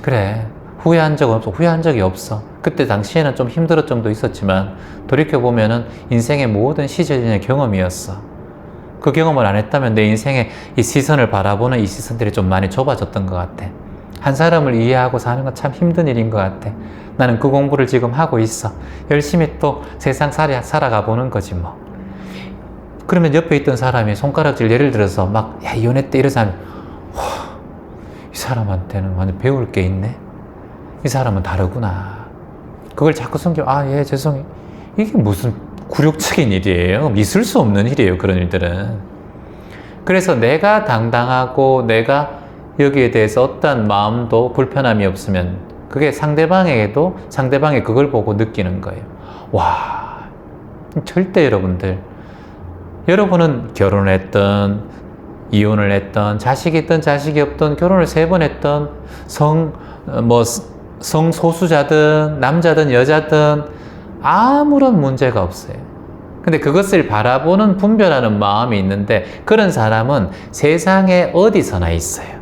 그래, 후회한 적이 없어. 그때 당시에는 좀 힘들었던 점도 있었지만 돌이켜보면은 인생의 모든 시절의 경험이었어. 그 경험을 안 했다면 내 인생의 이 시선을 바라보는 이 시선들이 좀 많이 좁아졌던 것 같아. 한 사람을 이해하고 사는 건 참 힘든 일인 것 같아. 나는 그 공부를 지금 하고 있어. 열심히 또 세상 살아가 보는 거지 뭐. 그러면 옆에 있던 사람이 손가락질 예를 들어서 막 야 이혼했대 이런 사람이, 이 사람한테는 완전 배울 게 있네, 이 사람은 다르구나, 그걸 자꾸 숨겨. 예 죄송해요. 이게 무슨 굴욕적인 일이에요. 있을 수 없는 일이에요, 그런 일들은. 그래서 내가 당당하고 내가 여기에 대해서 어떠한 마음도 불편함이 없으면 그게 상대방에게도 상대방이 그걸 보고 느끼는 거예요. 와, 절대 여러분은 결혼을 했던, 이혼을 했던, 자식이 있던, 자식이 없던, 결혼을 3번 했던, 성소수자든, 남자든, 여자든, 아무런 문제가 없어요. 근데 그것을 바라보는 분별하는 마음이 있는데, 그런 사람은 세상에 어디서나 있어요.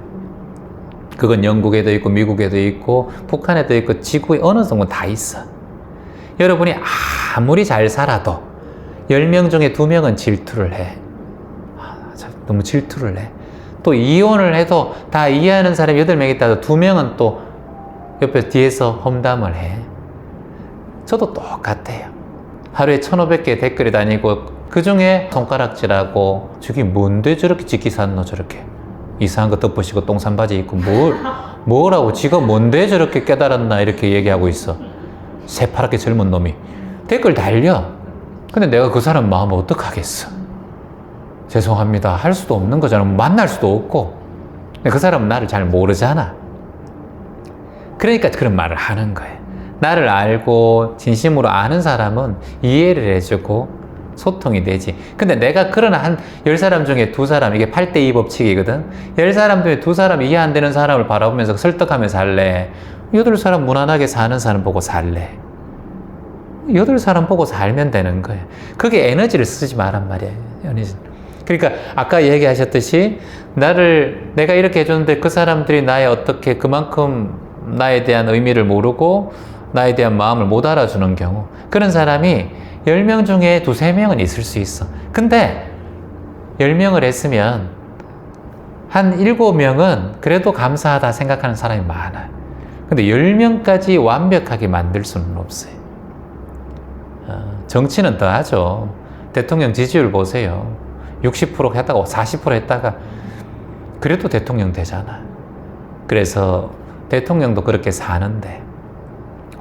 그건 영국에도 있고, 미국에도 있고, 북한에도 있고, 지구에 어느 정도 다 있어. 여러분이 아무리 잘 살아도 10명 중에 2명은 질투를 해. 너무 질투를 해. 또 이혼을 해도 다 이해하는 사람이 8명 있다도 2명은 또 옆에 뒤에서 험담을 해. 저도 똑같아요. 하루에 1500개 댓글이 다니고 그 중에 손가락질하고 저기 뭔데 저렇게 짓기 샀노 저렇게 이상한 거 덮으시고 똥산바지 입고 뭐라고 지가 뭔데 저렇게 깨달았나 이렇게 얘기하고 있어. 새파랗게 젊은 놈이 댓글 달려. 근데 내가 그 사람 마음을 어떡하겠어. 죄송합니다 할 수도 없는 거잖아. 만날 수도 없고. 근데 그 사람은 나를 잘 모르잖아. 그러니까 그런 말을 하는 거예요. 나를 알고 진심으로 아는 사람은 이해를 해주고 소통이 되지. 근데 내가 그런 한 10사람 중에 2사람, 이게 8대2 법칙이거든. 10사람 중에 2사람 이해 안 되는 사람을 바라보면서 설득하면서 살래? 8사람 무난하게 사는 사람 보고 살래? 8사람 보고 살면 되는 거예요. 그게 에너지를 쓰지 말란 말이에요. 그러니까 아까 얘기하셨듯이 내가 이렇게 해줬는데 그 사람들이 나의 어떻게 그만큼 나에 대한 의미를 모르고 나에 대한 마음을 못 알아주는 경우, 그런 사람이 10명 중에 2~3명은 있을 수 있어. 근데 10명을 했으면 한 7명은 그래도 감사하다 생각하는 사람이 많아요. 근데 10명까지 완벽하게 만들 수는 없어요. 정치는 더 하죠. 대통령 지지율 보세요. 60% 했다가 40% 했다가 그래도 대통령 되잖아. 그래서 대통령도 그렇게 사는데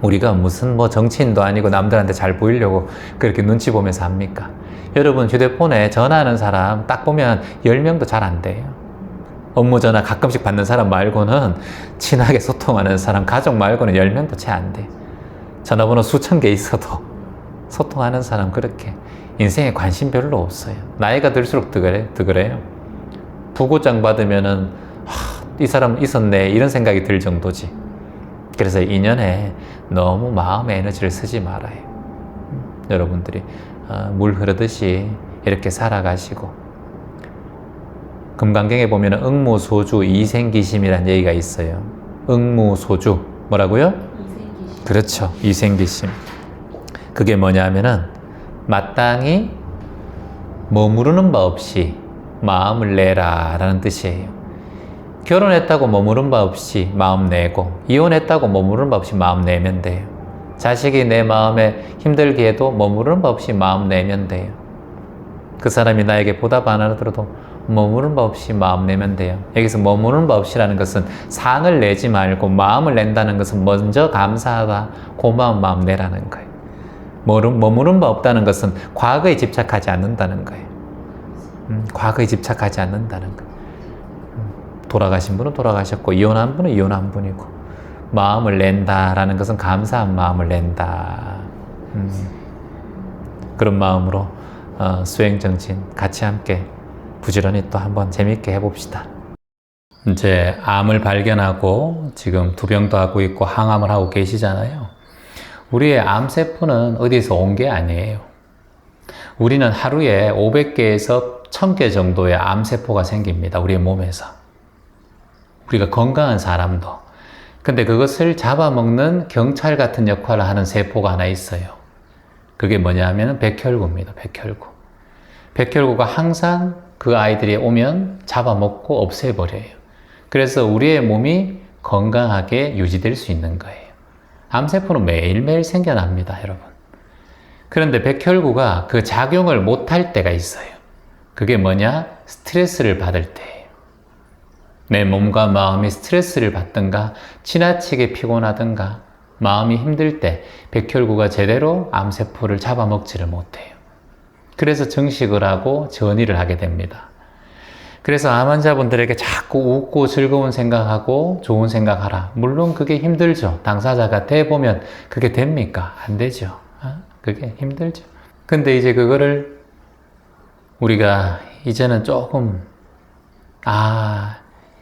우리가 무슨 정치인도 아니고 남들한테 잘 보이려고 그렇게 눈치 보면서 합니까? 여러분 휴대폰에 전화하는 사람 딱 보면 10명도 잘 안 돼요. 업무 전화 가끔씩 받는 사람 말고는 친하게 소통하는 사람, 가족 말고는 10명도 채 안 돼. 전화번호 수천 개 있어도 소통하는 사람 그렇게 인생에 관심 별로 없어요. 나이가 들수록 더 그래요. 부고장 받으면은 이 사람 있었네 이런 생각이 들 정도지. 그래서 인연에 너무 마음의 에너지를 쓰지 말아요. 여러분들이 물 흐르듯이 이렇게 살아가시고, 금강경에 보면 응무소주 이생기심이라는 얘기가 있어요. 응무소주 뭐라고요? 이생기심. 그렇죠. 이생기심. 그게 뭐냐면은 마땅히 머무르는 바 없이 마음을 내라 라는 뜻이에요. 결혼했다고 머무른 바 없이 마음 내고, 이혼했다고 머무른 바 없이 마음 내면 돼요. 자식이 내 마음에 힘들게 해도 머무른 바 없이 마음 내면 돼요. 그 사람이 나에게 보답 안 하더라도 머무른 바 없이 마음 내면 돼요. 여기서 머무른 바 없이라는 것은 상을 내지 말고 마음을 낸다는 것은 먼저 감사하다, 고마운 마음 내라는 거예요. 머무른 바 없다는 것은 과거에 집착하지 않는다는 거예요. 과거에 집착하지 않는다는 거예요. 돌아가신 분은 돌아가셨고 이혼한 분은 이혼한 분이고, 마음을 낸다라는 것은 감사한 마음을 낸다. 그런 마음으로 수행정진 같이 함께 부지런히 또 한번 재밌게 해봅시다. 이제 암을 발견하고 지금 투병도 하고 있고 항암을 하고 계시잖아요. 우리의 암세포는 어디서 온 게 아니에요. 우리는 하루에 500개에서 1000개 정도의 암세포가 생깁니다. 우리의 몸에서. 우리가 건강한 사람도. 근데 그것을 잡아먹는 경찰 같은 역할을 하는 세포가 하나 있어요. 그게 뭐냐면 백혈구입니다. 백혈구. 백혈구가 항상 그 아이들이 오면 잡아먹고 없애버려요. 그래서 우리의 몸이 건강하게 유지될 수 있는 거예요. 암세포는 매일매일 생겨납니다, 여러분. 그런데 백혈구가 그 작용을 못할 때가 있어요. 그게 뭐냐? 스트레스를 받을 때예요. 내 몸과 마음이 스트레스를 받든가 지나치게 피곤하든가 마음이 힘들 때 백혈구가 제대로 암세포를 잡아먹지를 못해요. 그래서 증식을 하고 전이를 하게 됩니다. 그래서 암 환자분들에게 자꾸 웃고 즐거운 생각하고 좋은 생각하라. 물론 그게 힘들죠. 당사자가 돼보면 그게 됩니까? 안 되죠. 그게 힘들죠. 근데 이제 그거를 우리가 이제는 조금,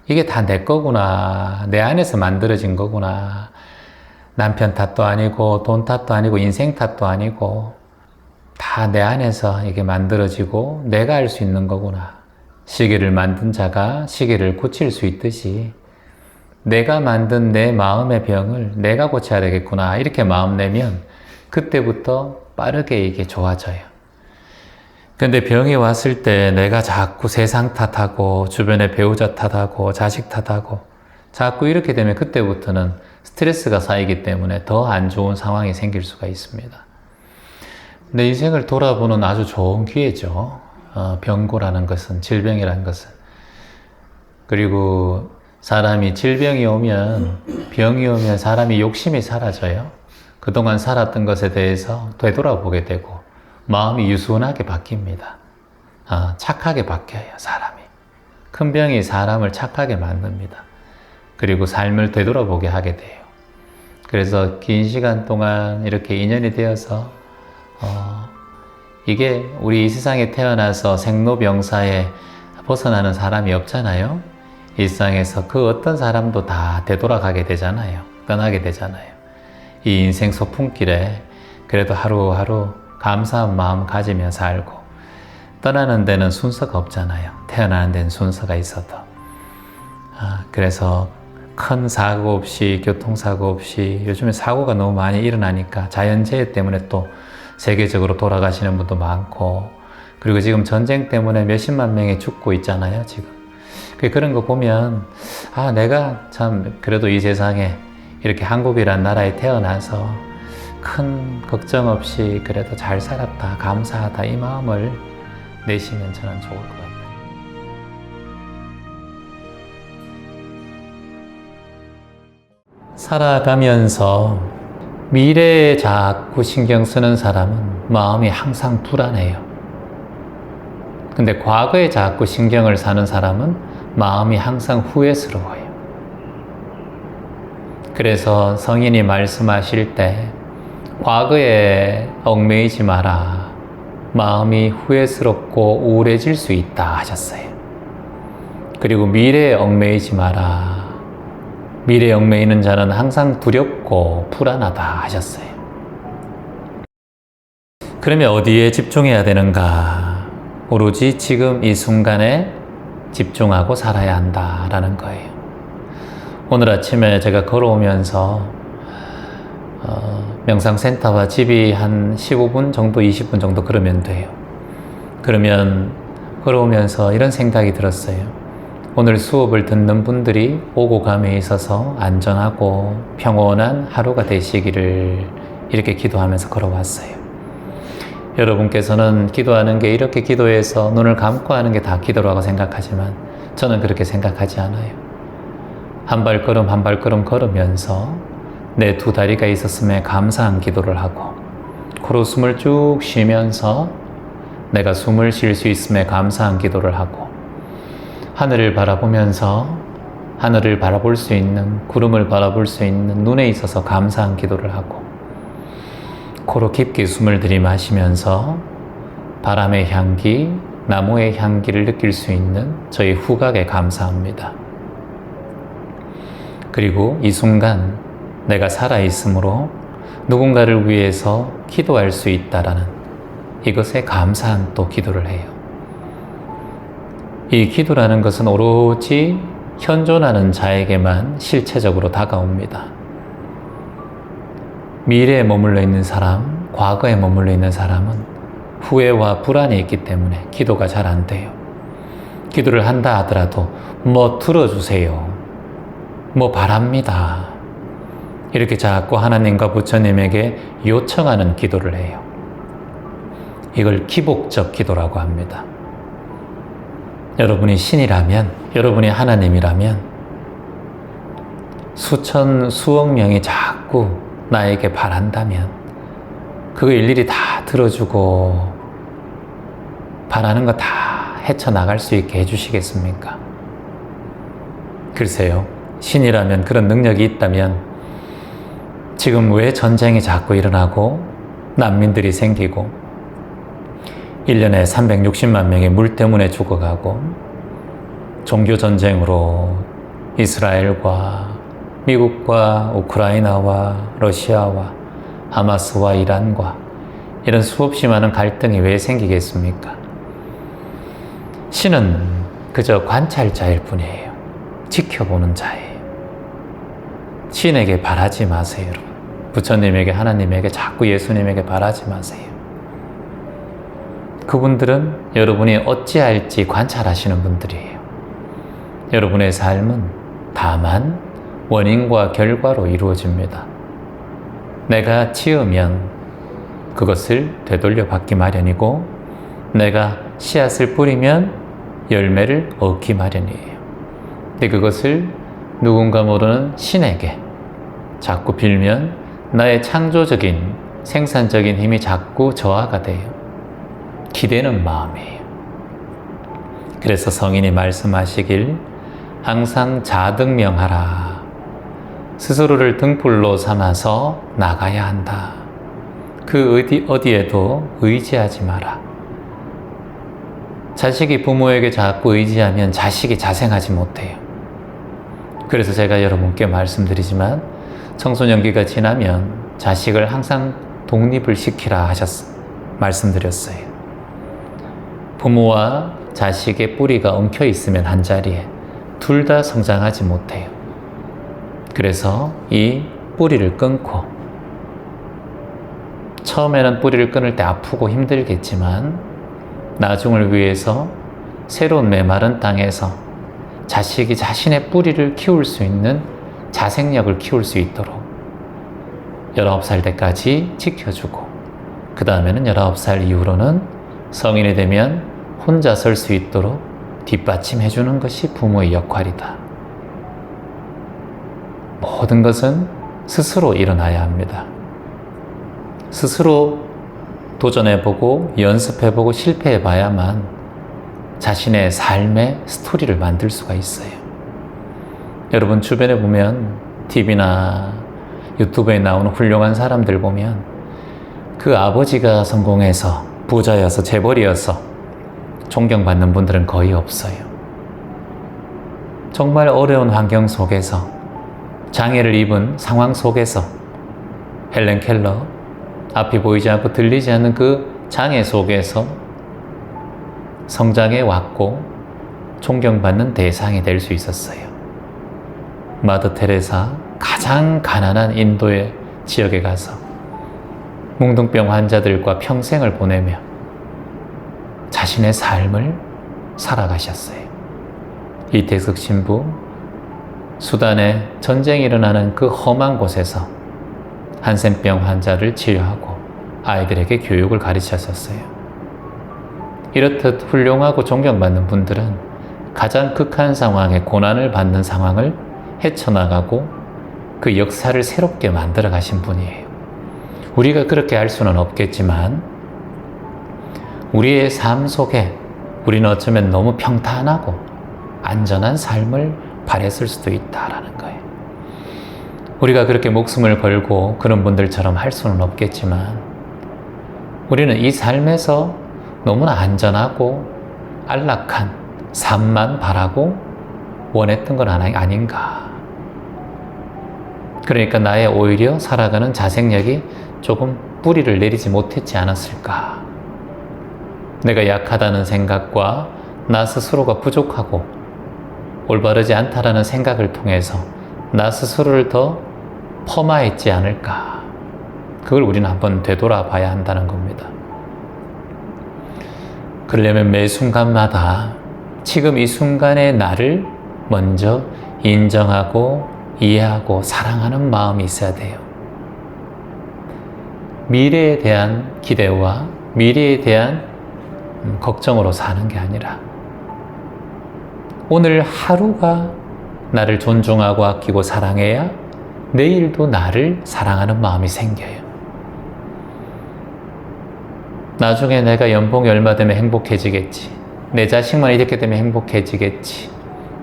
이게 다 내 거구나. 내 안에서 만들어진 거구나. 남편 탓도 아니고, 돈 탓도 아니고, 인생 탓도 아니고, 다 내 안에서 이게 만들어지고, 내가 할 수 있는 거구나. 시계를 만든 자가 시계를 고칠 수 있듯이, 내가 만든 내 마음의 병을 내가 고쳐야 되겠구나. 이렇게 마음 내면, 그때부터 빠르게 이게 좋아져요. 근데 병이 왔을 때 내가 자꾸 세상 탓하고 주변의 배우자 탓하고 자식 탓하고 자꾸 이렇게 되면 그때부터는 스트레스가 쌓이기 때문에 더 안 좋은 상황이 생길 수가 있습니다. 내 인생을 돌아보는 아주 좋은 기회죠. 병고라는 것은, 질병이라는 것은. 그리고 사람이 질병이 오면, 병이 오면 사람이 욕심이 사라져요. 그동안 살았던 것에 대해서 되돌아보게 되고 마음이 유순하게 바뀝니다. 착하게 바뀌어요, 사람이. 큰 병이 사람을 착하게 만듭니다. 그리고 삶을 되돌아보게 하게 돼요. 그래서 긴 시간 동안 이렇게 인연이 되어서 이게 우리 이 세상에 태어나서 생로병사에 벗어나는 사람이 없잖아요. 일상에서 그 어떤 사람도 다 되돌아가게 되잖아요. 떠나게 되잖아요. 이 인생 소풍길에 그래도 하루하루 감사한 마음 가지며 살고, 떠나는 데는 순서가 없잖아요. 태어나는 데는 순서가 있어도. 그래서 큰 사고 없이, 교통사고 없이, 요즘에 사고가 너무 많이 일어나니까 자연재해 때문에 또 세계적으로 돌아가시는 분도 많고, 그리고 지금 전쟁 때문에 몇십만 명이 죽고 있잖아요, 지금. 그런 거 보면, 내가 참 그래도 이 세상에 이렇게 한국이란 나라에 태어나서 큰 걱정 없이 그래도 잘 살았다, 감사하다, 이 마음을 내시면 저는 좋을 것 같아요. 살아가면서 미래에 자꾸 신경 쓰는 사람은 마음이 항상 불안해요. 근데 과거에 자꾸 신경을 사는 사람은 마음이 항상 후회스러워요. 그래서 성인이 말씀하실 때 과거에 얽매이지 마라. 마음이 후회스럽고 우울해질 수 있다 하셨어요. 그리고 미래에 얽매이지 마라. 미래에 얽매이는 자는 항상 두렵고 불안하다 하셨어요. 그러면 어디에 집중해야 되는가? 오로지 지금 이 순간에 집중하고 살아야 한다라는 거예요. 오늘 아침에 제가 걸어오면서 명상센터와 집이 한 15분 정도, 20분 정도 걸으면 돼요. 그러면 걸어오면서 이런 생각이 들었어요. 오늘 수업을 듣는 분들이 오고 감에 있어서 안전하고 평온한 하루가 되시기를 이렇게 기도하면서 걸어왔어요. 여러분께서는 기도하는 게 이렇게 기도해서 눈을 감고 하는 게 다 기도라고 생각하지만 저는 그렇게 생각하지 않아요. 한 발걸음 한 발걸음 걸으면서 내 두 다리가 있었음에 감사한 기도를 하고, 코로 숨을 쭉 쉬면서 내가 숨을 쉴 수 있음에 감사한 기도를 하고, 하늘을 바라보면서 하늘을 바라볼 수 있는, 구름을 바라볼 수 있는 눈에 있어서 감사한 기도를 하고, 코로 깊게 숨을 들이마시면서 바람의 향기, 나무의 향기를 느낄 수 있는 저희 후각에 감사합니다. 그리고 이 순간 내가 살아있으므로 누군가를 위해서 기도할 수 있다라는 이것에 감사한 또 기도를 해요. 이 기도라는 것은 오로지 현존하는 자에게만 실체적으로 다가옵니다. 미래에 머물러 있는 사람, 과거에 머물러 있는 사람은 후회와 불안이 있기 때문에 기도가 잘 안 돼요. 기도를 한다 하더라도 뭐 들어주세요. 뭐 바랍니다. 이렇게 자꾸 하나님과 부처님에게 요청하는 기도를 해요. 이걸 기복적 기도라고 합니다. 여러분이 신이라면, 여러분이 하나님이라면 수억 명이 자꾸 나에게 바란다면 그거 일일이 다 들어주고 바라는 거 다 헤쳐나갈 수 있게 해주시겠습니까? 글쎄요, 신이라면, 그런 능력이 있다면 지금 왜 전쟁이 자꾸 일어나고 난민들이 생기고 1년에 360만 명이 물 때문에 죽어가고 종교전쟁으로 이스라엘과 미국과 우크라이나와 러시아와 하마스와 이란과 이런 수없이 많은 갈등이 왜 생기겠습니까? 신은 그저 관찰자일 뿐이에요. 지켜보는 자예요. 신에게 바라지 마세요, 여러분. 부처님에게, 하나님에게, 자꾸 예수님에게 바라지 마세요. 그분들은 여러분이 어찌할지 관찰하시는 분들이에요. 여러분의 삶은 다만 원인과 결과로 이루어집니다. 내가 지으면 그것을 되돌려 받기 마련이고, 내가 씨앗을 뿌리면 열매를 얻기 마련이에요. 근데 그것을 누군가 모르는 신에게 자꾸 빌면 나의 창조적인 생산적인 힘이 자꾸 저하가 돼요. 기대는 마음이에요. 그래서 성인이 말씀하시길 항상 자등명하라. 스스로를 등불로 삼아서 나가야 한다. 그 어디에도 의지하지 마라. 자식이 부모에게 자꾸 의지하면 자식이 자생하지 못해요. 그래서 제가 여러분께 말씀드리지만 청소년기가 지나면 자식을 항상 독립을 시키라 말씀드렸어요. 부모와 자식의 뿌리가 엉켜 있으면 한자리에 둘 다 성장하지 못해요. 그래서 이 뿌리를 끊고, 처음에는 뿌리를 끊을 때 아프고 힘들겠지만 나중을 위해서 새로운 메마른 땅에서 자식이 자신의 뿌리를 키울 수 있는 자생력을 키울 수 있도록 19살 때까지 지켜주고, 그 다음에는 19살 이후로는 성인이 되면 혼자 설 수 있도록 뒷받침해주는 것이 부모의 역할이다. 모든 것은 스스로 일어나야 합니다. 스스로 도전해보고 연습해보고 실패해봐야만 자신의 삶의 스토리를 만들 수가 있어요. 여러분 주변에 보면 TV나 유튜브에 나오는 훌륭한 사람들 보면 그 아버지가 성공해서 부자여서 재벌이어서 존경받는 분들은 거의 없어요. 정말 어려운 환경 속에서, 장애를 입은 상황 속에서 헬렌 켈러, 앞이 보이지 않고 들리지 않는 그 장애 속에서 성장해 왔고 존경받는 대상이 될 수 있었어요. 마더 테레사, 가장 가난한 인도의 지역에 가서 뭉둥병 환자들과 평생을 보내며 자신의 삶을 살아가셨어요. 이태석 신부, 수단에 전쟁이 일어나는 그 험한 곳에서 한센병 환자를 치료하고 아이들에게 교육을 가르치셨어요. 이렇듯 훌륭하고 존경받는 분들은 가장 극한 상황에 고난을 받는 상황을 헤쳐나가고 그 역사를 새롭게 만들어 가신 분이에요. 우리가 그렇게 할 수는 없겠지만 우리의 삶 속에 우리는 어쩌면 너무 평탄하고 안전한 삶을 바랬을 수도 있다라는 거예요. 우리가 그렇게 목숨을 걸고 그런 분들처럼 할 수는 없겠지만 우리는 이 삶에서 너무나 안전하고 안락한 삶만 바라고 원했던 건 아닌가. 그러니까 나의 오히려 살아가는 자생력이 조금 뿌리를 내리지 못했지 않았을까. 내가 약하다는 생각과 나 스스로가 부족하고 올바르지 않다라는 생각을 통해서 나 스스로를 더 폄하했지 않을까. 그걸 우리는 한번 되돌아봐야 한다는 겁니다. 그러려면 매 순간마다 지금 이 순간의 나를 먼저 인정하고 이해하고 사랑하는 마음이 있어야 돼요. 미래에 대한 기대와 미래에 대한 걱정으로 사는 게 아니라 오늘 하루가 나를 존중하고 아끼고 사랑해야 내일도 나를 사랑하는 마음이 생겨요. 나중에 내가 연봉이 얼마 되면 행복해지겠지. 내 자식만 이렇게 되면 행복해지겠지.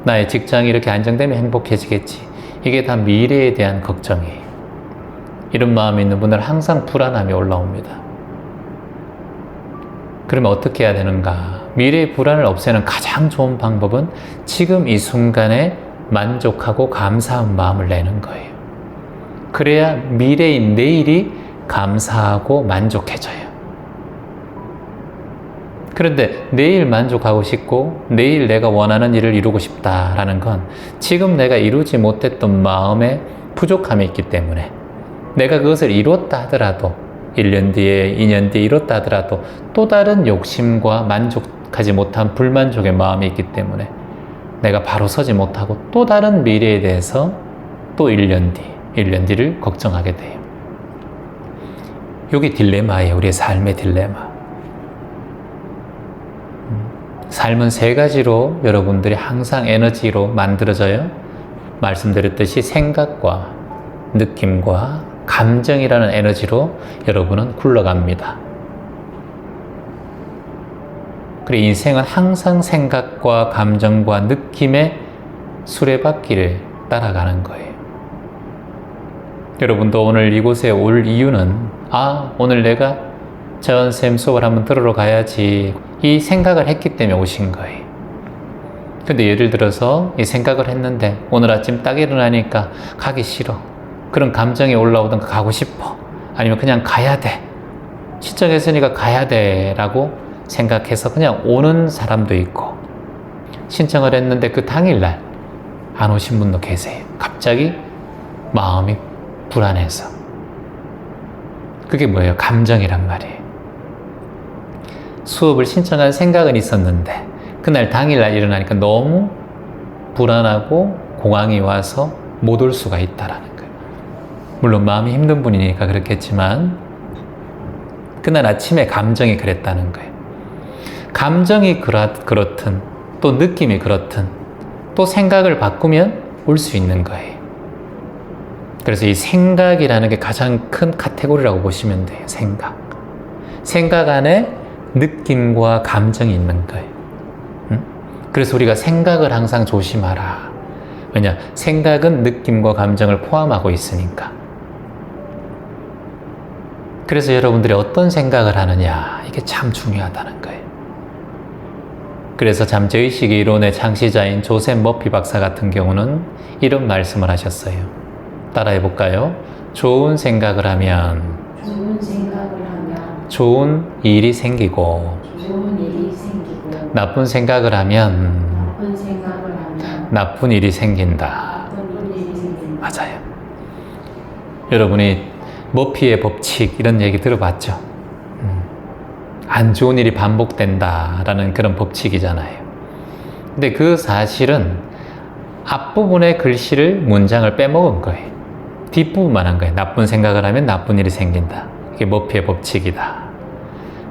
나의 직장이 이렇게 안정되면 행복해지겠지. 이게 다 미래에 대한 걱정이에요. 이런 마음이 있는 분들은 항상 불안함이 올라옵니다. 그러면 어떻게 해야 되는가? 미래의 불안을 없애는 가장 좋은 방법은 지금 이 순간에 만족하고 감사한 마음을 내는 거예요. 그래야 미래인 내일이 감사하고 만족해져요. 그런데 내일 만족하고 싶고 내일 내가 원하는 일을 이루고 싶다라는 건 지금 내가 이루지 못했던 마음의 부족함이 있기 때문에 내가 그것을 이뤘다 하더라도 1년 뒤에 2년 뒤에 이뤘다 하더라도 또 다른 욕심과 만족하지 못한 불만족의 마음이 있기 때문에 내가 바로 서지 못하고 또 다른 미래에 대해서 또 1년 뒤를 걱정하게 돼요. 이게 딜레마예요. 우리의 삶의 딜레마. 삶은 세 가지로 여러분들이 항상 에너지로 만들어져요. 말씀드렸듯이 생각과 느낌과 감정이라는 에너지로 여러분은 굴러갑니다. 그리고 인생은 항상 생각과 감정과 느낌의 수레바퀴를 따라가는 거예요. 여러분도 오늘 이곳에 올 이유는 오늘 내가 재원쌤 수업을 한번 들으러 가야지 이 생각을 했기 때문에 오신 거예요. 근데 예를 들어서 이 생각을 했는데 오늘 아침 딱 일어나니까 가기 싫어. 그런 감정이 올라오던가 가고 싶어. 아니면 그냥 가야 돼. 신청했으니까 가야 돼 라고 생각해서 그냥 오는 사람도 있고, 신청을 했는데 그 당일날 안 오신 분도 계세요. 갑자기 마음이 불안해서. 그게 뭐예요? 감정이란 말이에요. 수업을 신청한 생각은 있었는데 그날 당일날 일어나니까 너무 불안하고 공황이 와서 못 올 수가 있다라는 거예요. 물론 마음이 힘든 분이니까 그렇겠지만 그날 아침에 감정이 그랬다는 거예요. 감정이 그렇든 또 느낌이 그렇든 또 생각을 바꾸면 올 수 있는 거예요. 그래서 이 생각이라는 게 가장 큰 카테고리라고 보시면 돼요. 생각 안에 느낌과 감정이 있는 거예요. 그래서 우리가 생각을 항상 조심하라. 왜냐? 생각은 느낌과 감정을 포함하고 있으니까. 그래서 여러분들이 어떤 생각을 하느냐, 이게 참 중요하다는 거예요. 그래서 잠재의식 이론의 창시자인 조셉 머피 박사 같은 경우는 이런 말씀을 하셨어요. 따라해 볼까요? 좋은 생각을 하면 좋은 일이 생기고 나쁜 생각을 하면 나쁜 일이 생긴다. 맞아요. 여러분이 머피의 법칙 이런 얘기 들어봤죠? 안 좋은 일이 반복된다라는 그런 법칙이잖아요. 근데 그 사실은 앞부분의 글씨를 문장을 빼먹은 거예요. 뒷부분만 한 거예요. 나쁜 생각을 하면 나쁜 일이 생긴다. 이게 머피의 법칙이다.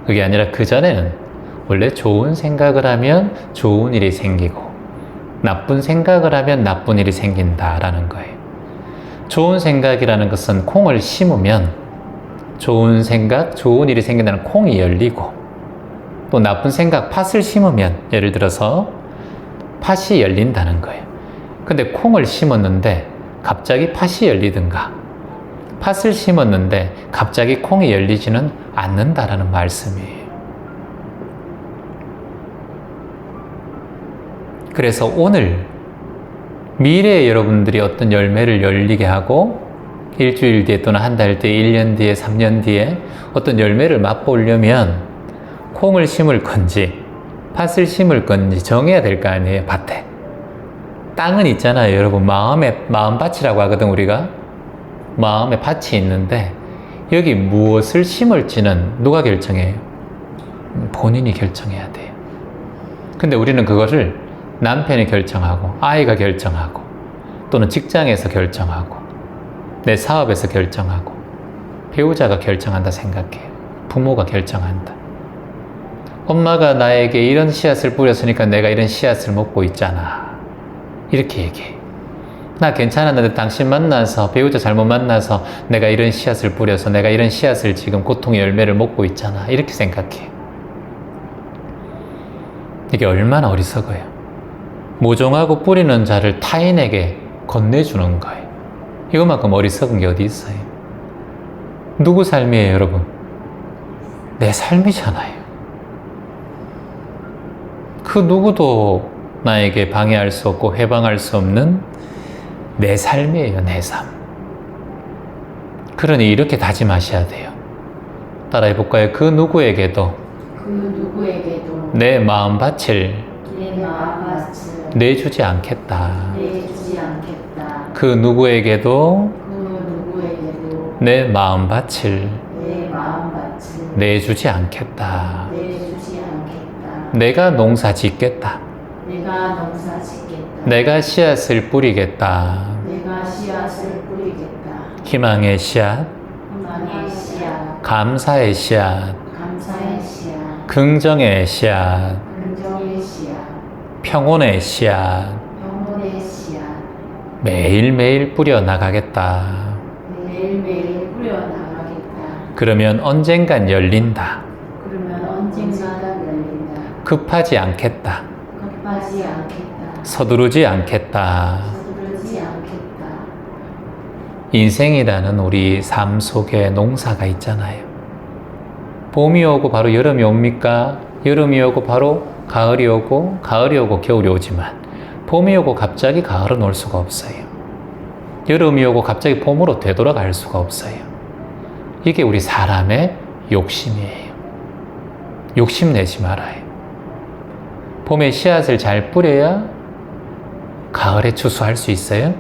그게 아니라 그 전에는 원래 좋은 생각을 하면 좋은 일이 생기고 나쁜 생각을 하면 나쁜 일이 생긴다라는 거예요. 좋은 생각이라는 것은 콩을 심으면 좋은 생각, 좋은 일이 생긴다는 콩이 열리고, 또 나쁜 생각, 팥을 심으면 예를 들어서 팥이 열린다는 거예요. 근데 콩을 심었는데 갑자기 팥이 열리든가 팥을 심었는데 갑자기 콩이 열리지는 않는다라는 말씀이에요. 그래서 오늘 미래에 여러분들이 어떤 열매를 열리게 하고 일주일 뒤에 또는 한 달 뒤에 1년 뒤에 3년 뒤에 어떤 열매를 맛보려면 콩을 심을 건지 팥을 심을 건지 정해야 될 거 아니에요. 밭에 땅은 있잖아요. 여러분 마음밭이라고 하거든. 우리가 마음의 밭이 있는데 여기 무엇을 심을지는 누가 결정해요? 본인이 결정해야 돼요. 근데 우리는 그거를 남편이 결정하고 아이가 결정하고 또는 직장에서 결정하고 내 사업에서 결정하고 배우자가 결정한다 생각해요. 부모가 결정한다. 엄마가 나에게 이런 씨앗을 뿌렸으니까 내가 이런 씨앗을 먹고 있잖아. 이렇게 얘기해. 나 괜찮았는데 당신 만나서 배우자 잘못 만나서 내가 이런 씨앗을 뿌려서 내가 이런 씨앗을 지금 고통의 열매를 먹고 있잖아. 이렇게 생각해. 이게 얼마나 어리석어요. 모종하고 뿌리는 자를 타인에게 건네주는 거예요. 이거만큼 어리석은 게 어디 있어요. 누구 삶이에요, 여러분? 내 삶이잖아요. 그 누구도 나에게 방해할 수 없고 해방할 수 없는 내 삶이에요, 내 삶. 그러니 이렇게 다짐하셔야 돼요. 따라해 볼까요? 그 누구에게도 내 마음밭을 내주지 않겠다. 그 누구에게도 내 마음밭을 내주지 않겠다. 내가 농사 짓겠다. 내가 씨앗을 뿌리겠다. 희망의 씨앗, 감사의 씨앗, 긍정의 씨앗, 평온의 씨앗, 매일매일 뿌려나가겠다. 그러면 언젠간 열린다. 급하지 않겠다. 서두르지 않겠다. 인생이라는 우리 삶 속에 농사가 있잖아요. 봄이 오고 바로 여름이 옵니까? 여름이 오고 바로 가을이 오고, 가을이 오고 겨울이 오지만 봄이 오고 갑자기 가을은 올 수가 없어요. 여름이 오고 갑자기 봄으로 되돌아갈 수가 없어요. 이게 우리 사람의 욕심이에요. 욕심내지 말아요. 봄에 씨앗을 잘 뿌려야 가을에 추수할 수 있어요.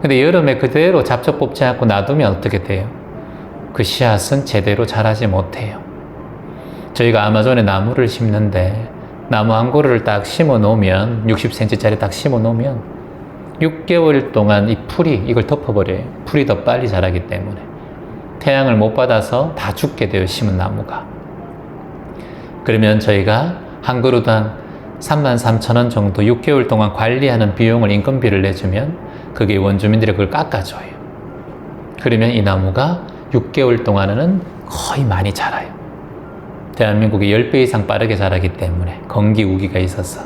근데 여름에 그대로 잡초 뽑지 않고 놔두면 어떻게 돼요? 그 씨앗은 제대로 자라지 못해요. 저희가 아마존에 나무를 심는데 나무 한 그루를 딱 심어 놓으면 60cm짜리 딱 심어 놓으면 6개월 동안 이 풀이 이걸 덮어버려요. 풀이 더 빨리 자라기 때문에 태양을 못 받아서 다 죽게 돼요, 심은 나무가. 그러면 저희가 한 그루당 33,000원 정도 6개월 동안 관리하는 비용을 인건비를 내주면 그게 원주민들이 그걸 깎아줘요. 그러면 이 나무가 6개월 동안은 거의 많이 자라요. 대한민국이 10배 이상 빠르게 자라기 때문에 건기 우기가 있어서.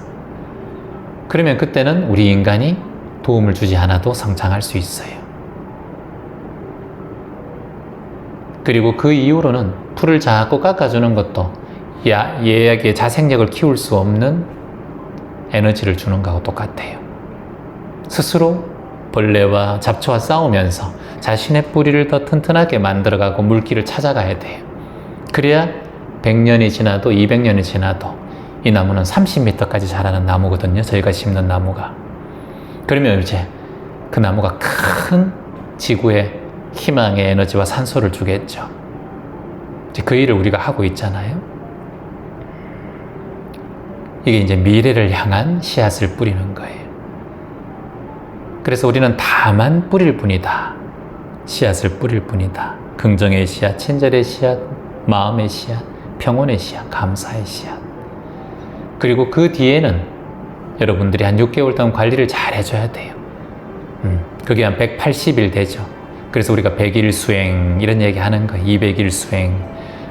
그러면 그때는 우리 인간이 도움을 주지 않아도 성장할 수 있어요. 그리고 그 이후로는 풀을 자꾸 깎아주는 것도 얘에게 자생력을 키울 수 없는 에너지를 주는 거하고 똑같아요. 스스로 벌레와 잡초와 싸우면서 자신의 뿌리를 더 튼튼하게 만들어가고 물기를 찾아가야 돼요. 그래야 100년이 지나도 200년이 지나도 이 나무는 30m까지 자라는 나무거든요. 저희가 심는 나무가. 그러면 이제 그 나무가 큰 지구에 희망의 에너지와 산소를 주겠죠. 이제 그 일을 우리가 하고 있잖아요. 이게 이제 미래를 향한 씨앗을 뿌리는 거예요. 그래서 우리는 다만 뿌릴 뿐이다. 씨앗을 뿌릴 뿐이다. 긍정의 씨앗, 친절의 씨앗, 마음의 씨앗, 평온의 씨앗, 감사의 씨앗. 그리고 그 뒤에는 여러분들이 한 6개월 동안 관리를 잘 해줘야 돼요. 그게 한 180일 되죠. 그래서 우리가 100일 수행 이런 얘기 하는 거예요. 200일 수행.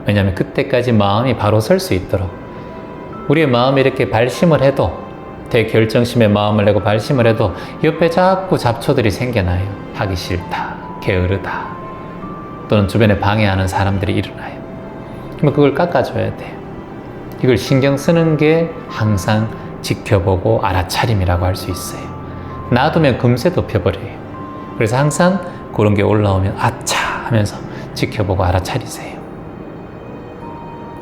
왜냐하면 그때까지 마음이 바로 설 수 있도록. 우리의 마음이 이렇게 발심을 해도, 대결정심의 마음을 내고 발심을 해도 옆에 자꾸 잡초들이 생겨나요. 하기 싫다, 게으르다, 또는 주변에 방해하는 사람들이 일어나요. 그러면 그걸 깎아줘야 돼요. 이걸 신경 쓰는 게 항상 지켜보고 알아차림이라고 할 수 있어요. 놔두면 금세 덮여버려요. 그래서 항상 그런 게 올라오면 아차 하면서 지켜보고 알아차리세요.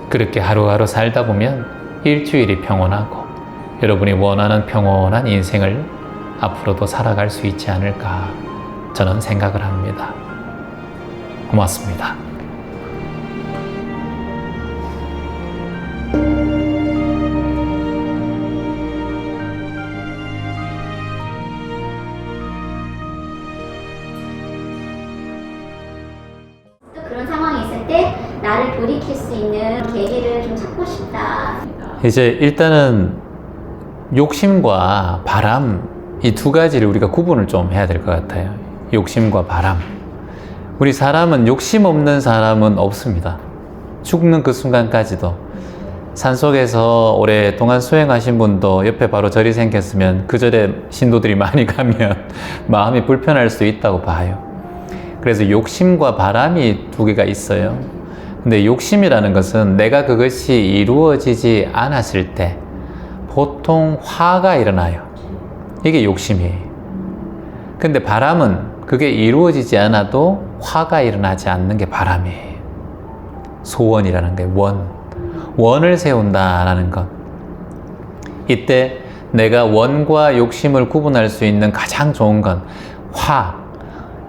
그렇게 하루하루 살다 보면 일주일이 평온하고 여러분이 원하는 평온한 인생을 앞으로도 살아갈 수 있지 않을까 저는 생각을 합니다. 고맙습니다. 또 그런 상황이 있을 때 나를 돌이킬 수 있는 계기를 좀 찾고 싶다. 이제 일단은 욕심과 바람, 이 두 가지를 우리가 구분을 좀 해야 될 것 같아요. 욕심과 바람. 우리 사람은 욕심 없는 사람은 없습니다. 죽는 그 순간까지도. 산속에서 오랫동안 수행하신 분도 옆에 바로 절이 생겼으면 그 절에 신도들이 많이 가면 마음이 불편할 수 있다고 봐요. 그래서 욕심과 바람이 두 개가 있어요. 근데 욕심이라는 것은 내가 그것이 이루어지지 않았을 때 보통 화가 일어나요. 이게 욕심이에요. 근데 바람은 그게 이루어지지 않아도 화가 일어나지 않는 게 바람이에요. 소원이라는 게 원을 세운다라는 것. 이때 내가 원과 욕심을 구분할 수 있는 가장 좋은 건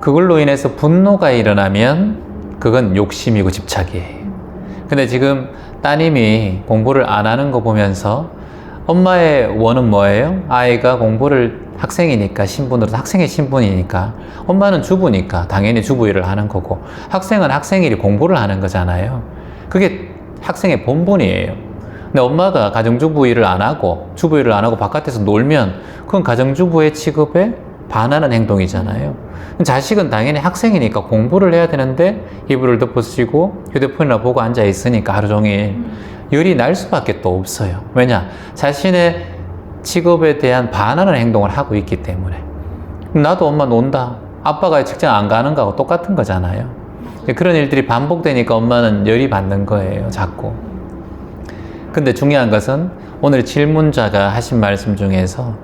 그걸로 인해서 분노가 일어나면 그건 욕심이고 집착이에요. 근데 지금 따님이 공부를 안 하는 거 보면서 엄마의 원은 뭐예요? 아이가 공부를 학생이니까 신분으로 학생의 신분이니까 엄마는 주부니까 당연히 주부 일을 하는 거고 학생은 학생일이 공부를 하는 거잖아요. 그게 학생의 본분이에요. 근데 엄마가 가정주부 일을 안 하고 주부 일을 안 하고 바깥에서 놀면 그건 가정주부의 취급에 반하는 행동이잖아요. 자식은 당연히 학생이니까 공부를 해야 되는데 이불을 덮어쓰고 휴대폰이나 보고 앉아 있으니까 하루 종일 열이 날 수밖에 또 없어요. 왜냐? 자신의 직업에 대한 반하는 행동을 하고 있기 때문에. 나도 엄마 논다. 아빠가 직장 안 가는 거하고 똑같은 거잖아요. 그런 일들이 반복되니까 엄마는 열이 받는 거예요. 자꾸. 근데 중요한 것은 오늘 질문자가 하신 말씀 중에서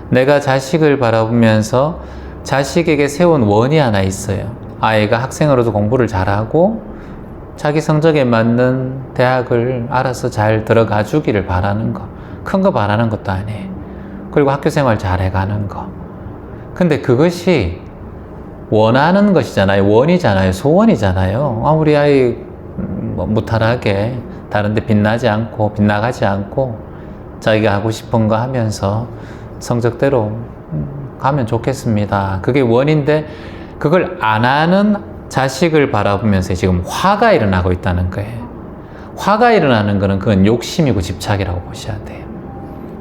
내가 자식을 바라보면서 자식에게 세운 원이 하나 있어요. 아이가 학생으로서 공부를 잘하고 자기 성적에 맞는 대학을 알아서 잘 들어가 주기를 바라는 거. 큰 거 바라는 것도 아니에요. 그리고 학교 생활 잘 해가는 거. 근데 그것이 원하는 것이잖아요. 원이잖아요. 소원이잖아요. 우리 아이 무탈하게 다른 데 빗나가지 않고 자기가 하고 싶은 거 하면서 성적대로 가면 좋겠습니다. 그게 원인데 그걸 안 하는 자식을 바라보면서 지금 화가 일어나고 있다는 거예요. 화가 일어나는 거는 그건 욕심이고 집착이라고 보셔야 돼요.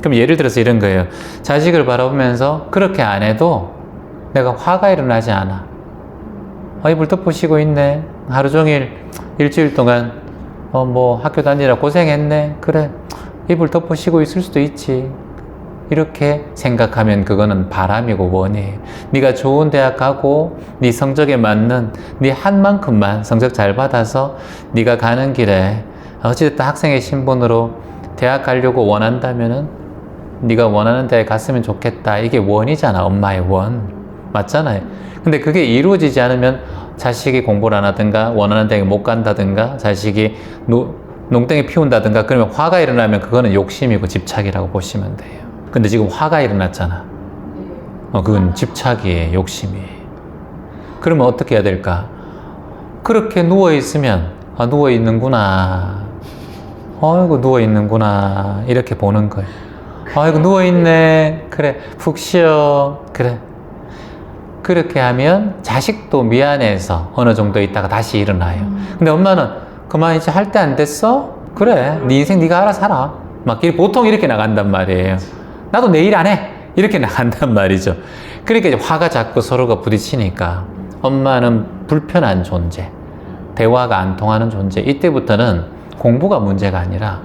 그럼 예를 들어서 이런 거예요. 자식을 바라보면서 그렇게 안 해도 내가 화가 일어나지 않아. 이불 덮으시고 있네. 하루 종일 일주일 동안 학교 다니라 고생했네. 그래. 이불 덮으시고 있을 수도 있지. 이렇게 생각하면 그거는 바람이고 원이에요. 네가 좋은 대학 가고 네 성적에 맞는 네 한 만큼만 성적 잘 받아서 네가 가는 길에 어찌됐든 학생의 신분으로 대학 가려고 원한다면은 네가 원하는 대학에 갔으면 좋겠다. 이게 원이잖아. 엄마의 원. 맞잖아요. 근데 그게 이루어지지 않으면 자식이 공부를 안 하든가 원하는 대학에 못 간다든가 자식이 농땡이 피운다든가 그러면 화가 일어나면 그거는 욕심이고 집착이라고 보시면 돼요. 근데 지금 화가 일어났잖아. 그건 집착이에요. 욕심이에요. 그러면 어떻게 해야 될까? 그렇게 누워있으면 누워있는구나. 아이고 누워있는구나. 이렇게 보는 거예요. 아이고 누워있네. 그래 푹 쉬어. 그래. 그렇게 하면 자식도 미안해서 어느 정도 있다가 다시 일어나요. 근데 엄마는 그만 이제 할 때 안 됐어? 그래 네 인생 네가 알아서 살아. 보통 이렇게 나간단 말이에요. 나도 내일 안 해. 이렇게 나간단 말이죠. 그러니까 이제 화가 자꾸 서로가 부딪히니까 엄마는 불편한 존재, 대화가 안 통하는 존재. 이때부터는 공부가 문제가 아니라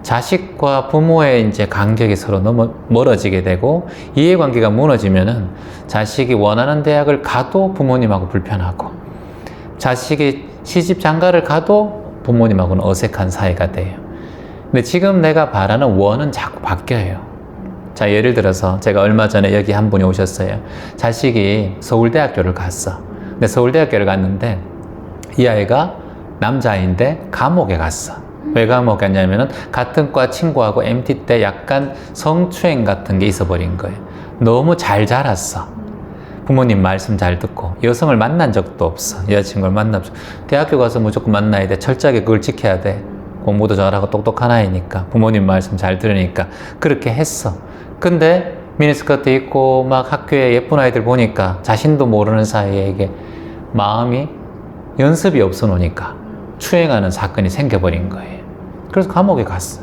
자식과 부모의 이제 간격이 서로 너무 멀어지게 되고 이해관계가 무너지면은 자식이 원하는 대학을 가도 부모님하고 불편하고 자식이 시집 장가를 가도 부모님하고는 어색한 사이가 돼요. 근데 지금 내가 바라는 원은 자꾸 바뀌어요. 자, 예를 들어서 제가 얼마 전에 여기 한 분이 오셨어요. 자식이 서울대학교를 갔어. 근데 서울대학교를 갔는데 이 아이가 남자아이인데 감옥에 갔어. 왜 감옥에 갔냐면은 같은 과 친구하고 MT 때 약간 성추행 같은 게 있어버린 거예요. 너무 잘 자랐어. 부모님 말씀 잘 듣고 여성을 만난 적도 없어. 여자친구를 만난 적. 대학교 가서 무조건 만나야 돼. 철저하게 그걸 지켜야 돼. 공부도 잘하고 똑똑한 아이니까 부모님 말씀 잘 들으니까 그렇게 했어. 근데 미니스커트 입고 막 학교에 예쁜 아이들 보니까 자신도 모르는 사이에 이게 마음이 연습이 없어 놓으니까 추행하는 사건이 생겨버린 거예요. 그래서 감옥에 갔어.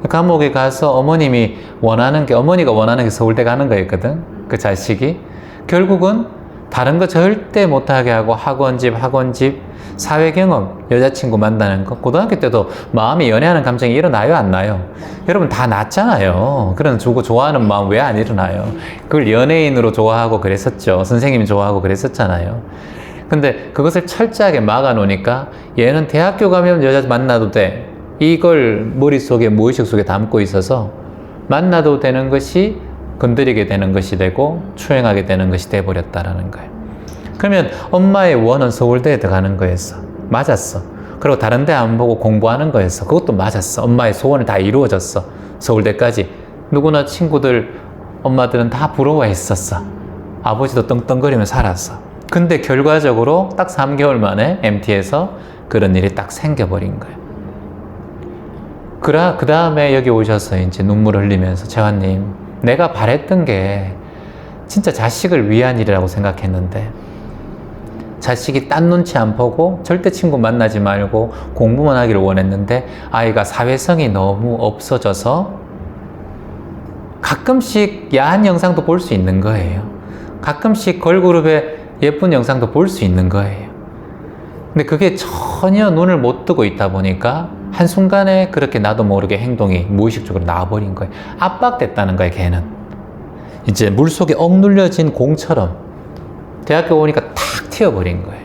감옥에 가서 어머니가 원하는 게 서울대 가는 거였거든. 그 자식이. 결국은 다른 거 절대 못하게 하고 학원집, 사회경험, 여자친구 만나는 거. 고등학교 때도 마음이 연애하는 감정이 일어나요, 안 나요? 여러분 다 났잖아요. 그런 좋아하는 마음 왜 안 일어나요? 그걸 연예인으로 좋아하고 그랬었죠. 선생님이 좋아하고 그랬었잖아요. 근데 그것을 철저하게 막아 놓으니까 얘는 대학교 가면 여자 만나도 돼. 이걸 머릿속에, 무의식 속에 담고 있어서 만나도 되는 것이 건드리게 되는 것이 되고 추행하게 되는 것이 돼버렸다라는 거예요. 그러면 엄마의 원은 서울대에 들어가는 거였어. 맞았어. 그리고 다른 데 안 보고 공부하는 거였어. 그것도 맞았어. 엄마의 소원이 다 이루어졌어. 서울대까지. 누구나 친구들, 엄마들은 다 부러워했었어. 아버지도 떵떵거리며 살았어. 근데 결과적으로 딱 3개월 만에 MT에서 그런 일이 딱 생겨버린 거예요. 그 다음에 여기 오셔서 이제 눈물을 흘리면서 재환님, 내가 바랬던 게 진짜 자식을 위한 일이라고 생각했는데 자식이 딴 눈치 안 보고 절대 친구 만나지 말고 공부만 하기를 원했는데 아이가 사회성이 너무 없어져서 가끔씩 야한 영상도 볼 수 있는 거예요. 가끔씩 걸그룹의 예쁜 영상도 볼 수 있는 거예요. 근데 그게 전혀 눈을 못 뜨고 있다 보니까 한순간에 그렇게 나도 모르게 행동이 무의식적으로 나와버린 거예요. 압박됐다는 거예요, 걔는. 이제 물속에 억눌려진 공처럼 대학교 오니까 탁 튀어버린 거예요.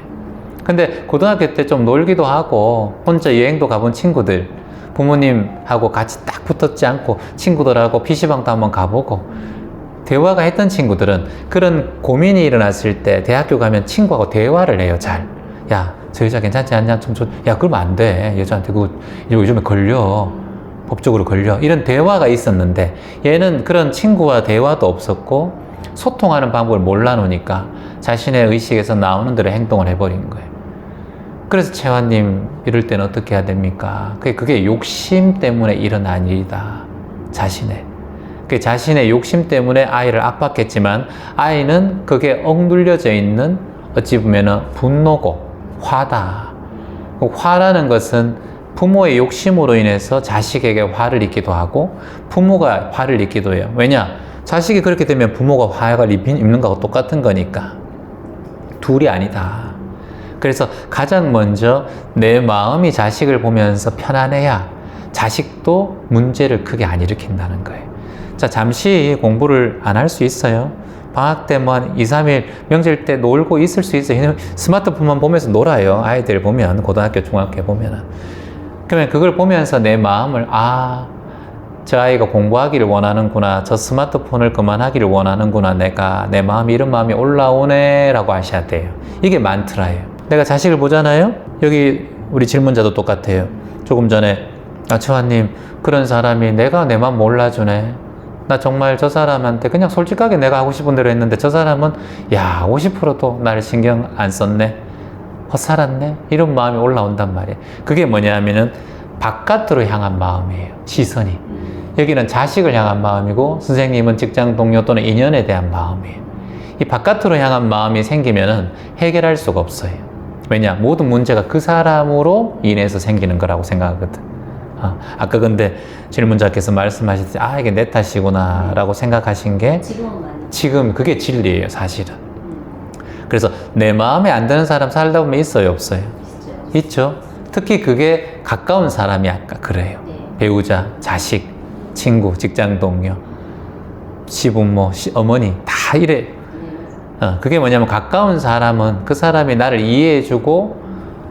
근데 고등학교 때 좀 놀기도 하고 혼자 여행도 가본 친구들, 부모님하고 같이 딱 붙었지 않고 친구들하고 PC방도 한번 가보고 대화가 했던 친구들은 그런 고민이 일어났을 때 대학교 가면 친구하고 대화를 해요, 잘. 야, 저 여자 괜찮지 않냐? 야, 그러면 안 돼. 여자한테 그거 요즘에 걸려. 법적으로 걸려. 이런 대화가 있었는데 얘는 그런 친구와 대화도 없었고 소통하는 방법을 몰라 놓으니까 자신의 의식에서 나오는 대로 행동을 해버린 거예요. 그래서 채환님, 이럴 때는 어떻게 해야 됩니까? 그게 욕심 때문에 일어난 일이다. 자신의 욕심 때문에 아이를 압박했지만 아이는 그게 억눌려져 있는 어찌 보면은 분노고 화다. 화라는 것은 부모의 욕심으로 인해서 자식에게 화를 입기도 하고 부모가 화를 입기도 해요. 왜냐? 자식이 그렇게 되면 부모가 화를 입는 거하고 똑같은 거니까. 둘이 아니다. 그래서 가장 먼저 내 마음이 자식을 보면서 편안해야 자식도 문제를 크게 안 일으킨다는 거예요. 자, 잠시 공부를 안 할 수 있어요. 방학 때 뭐 한 2, 3일 명절 때 놀고 있을 수 있어요. 스마트폰만 보면서 놀아요. 아이들 보면, 고등학교, 중학교 보면은. 그러면 그걸 보면서 내 마음을, 저 아이가 공부하기를 원하는구나. 저 스마트폰을 그만하기를 원하는구나. 내 마음이 이런 마음이 올라오네. 라고 하셔야 돼요. 이게 만트라예요. 내가 자식을 보잖아요. 여기 우리 질문자도 똑같아요. 조금 전에, 채환님, 그런 사람이 내가 내 마음 몰라주네. 나 정말 저 사람한테 그냥 솔직하게 내가 하고 싶은 대로 했는데 저 사람은 50%도 나를 신경 안 썼네. 헛살았네. 이런 마음이 올라온단 말이에요. 그게 뭐냐면은 바깥으로 향한 마음이에요. 시선이. 여기는 자식을 향한 마음이고 선생님은 직장 동료 또는 인연에 대한 마음이에요. 이 바깥으로 향한 마음이 생기면은 해결할 수가 없어요. 왜냐? 모든 문제가 그 사람으로 인해서 생기는 거라고 생각하거든. 아까 근데 질문자께서 말씀하실 때 이게 내 탓이구나 라고 생각하신 게 지금 그게 진리예요, 사실은. 그래서 내 마음에 안 드는 사람 살다 보면 있어요, 없어요? 있죠. 특히 그게 가까운 사람이 아까 그래요. 배우자, 자식, 친구, 직장 동료, 시부모, 어머니 다 이래. 그게 뭐냐면 가까운 사람은 그 사람이 나를 이해해주고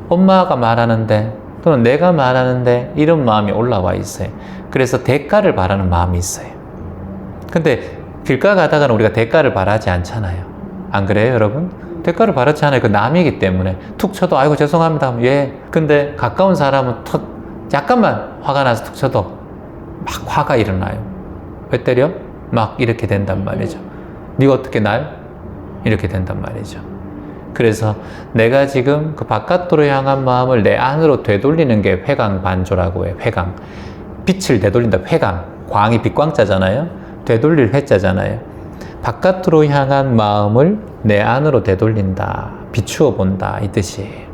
엄마가 말하는데 또는 내가 말하는데 이런 마음이 올라와 있어요. 그래서 대가를 바라는 마음이 있어요. 근데 길가 가다가는 우리가 대가를 바라지 않잖아요. 안 그래요, 여러분? 대가를 바라지 않아요. 그 남이기 때문에 툭 쳐도 아이고 죄송합니다 하면 근데 가까운 사람은 약간만 화가 나서 툭 쳐도 막 화가 일어나요. 왜 때려? 막 이렇게 된단 말이죠. 네가 어떻게 날? 이렇게 된단 말이죠. 그래서 내가 지금 그 바깥으로 향한 마음을 내 안으로 되돌리는 게 회광반조라고 해요. 회광. 빛을 되돌린다. 회광. 광이 빛광자잖아요. 되돌릴 회자잖아요. 바깥으로 향한 마음을 내 안으로 되돌린다. 비추어 본다. 이 뜻이에요.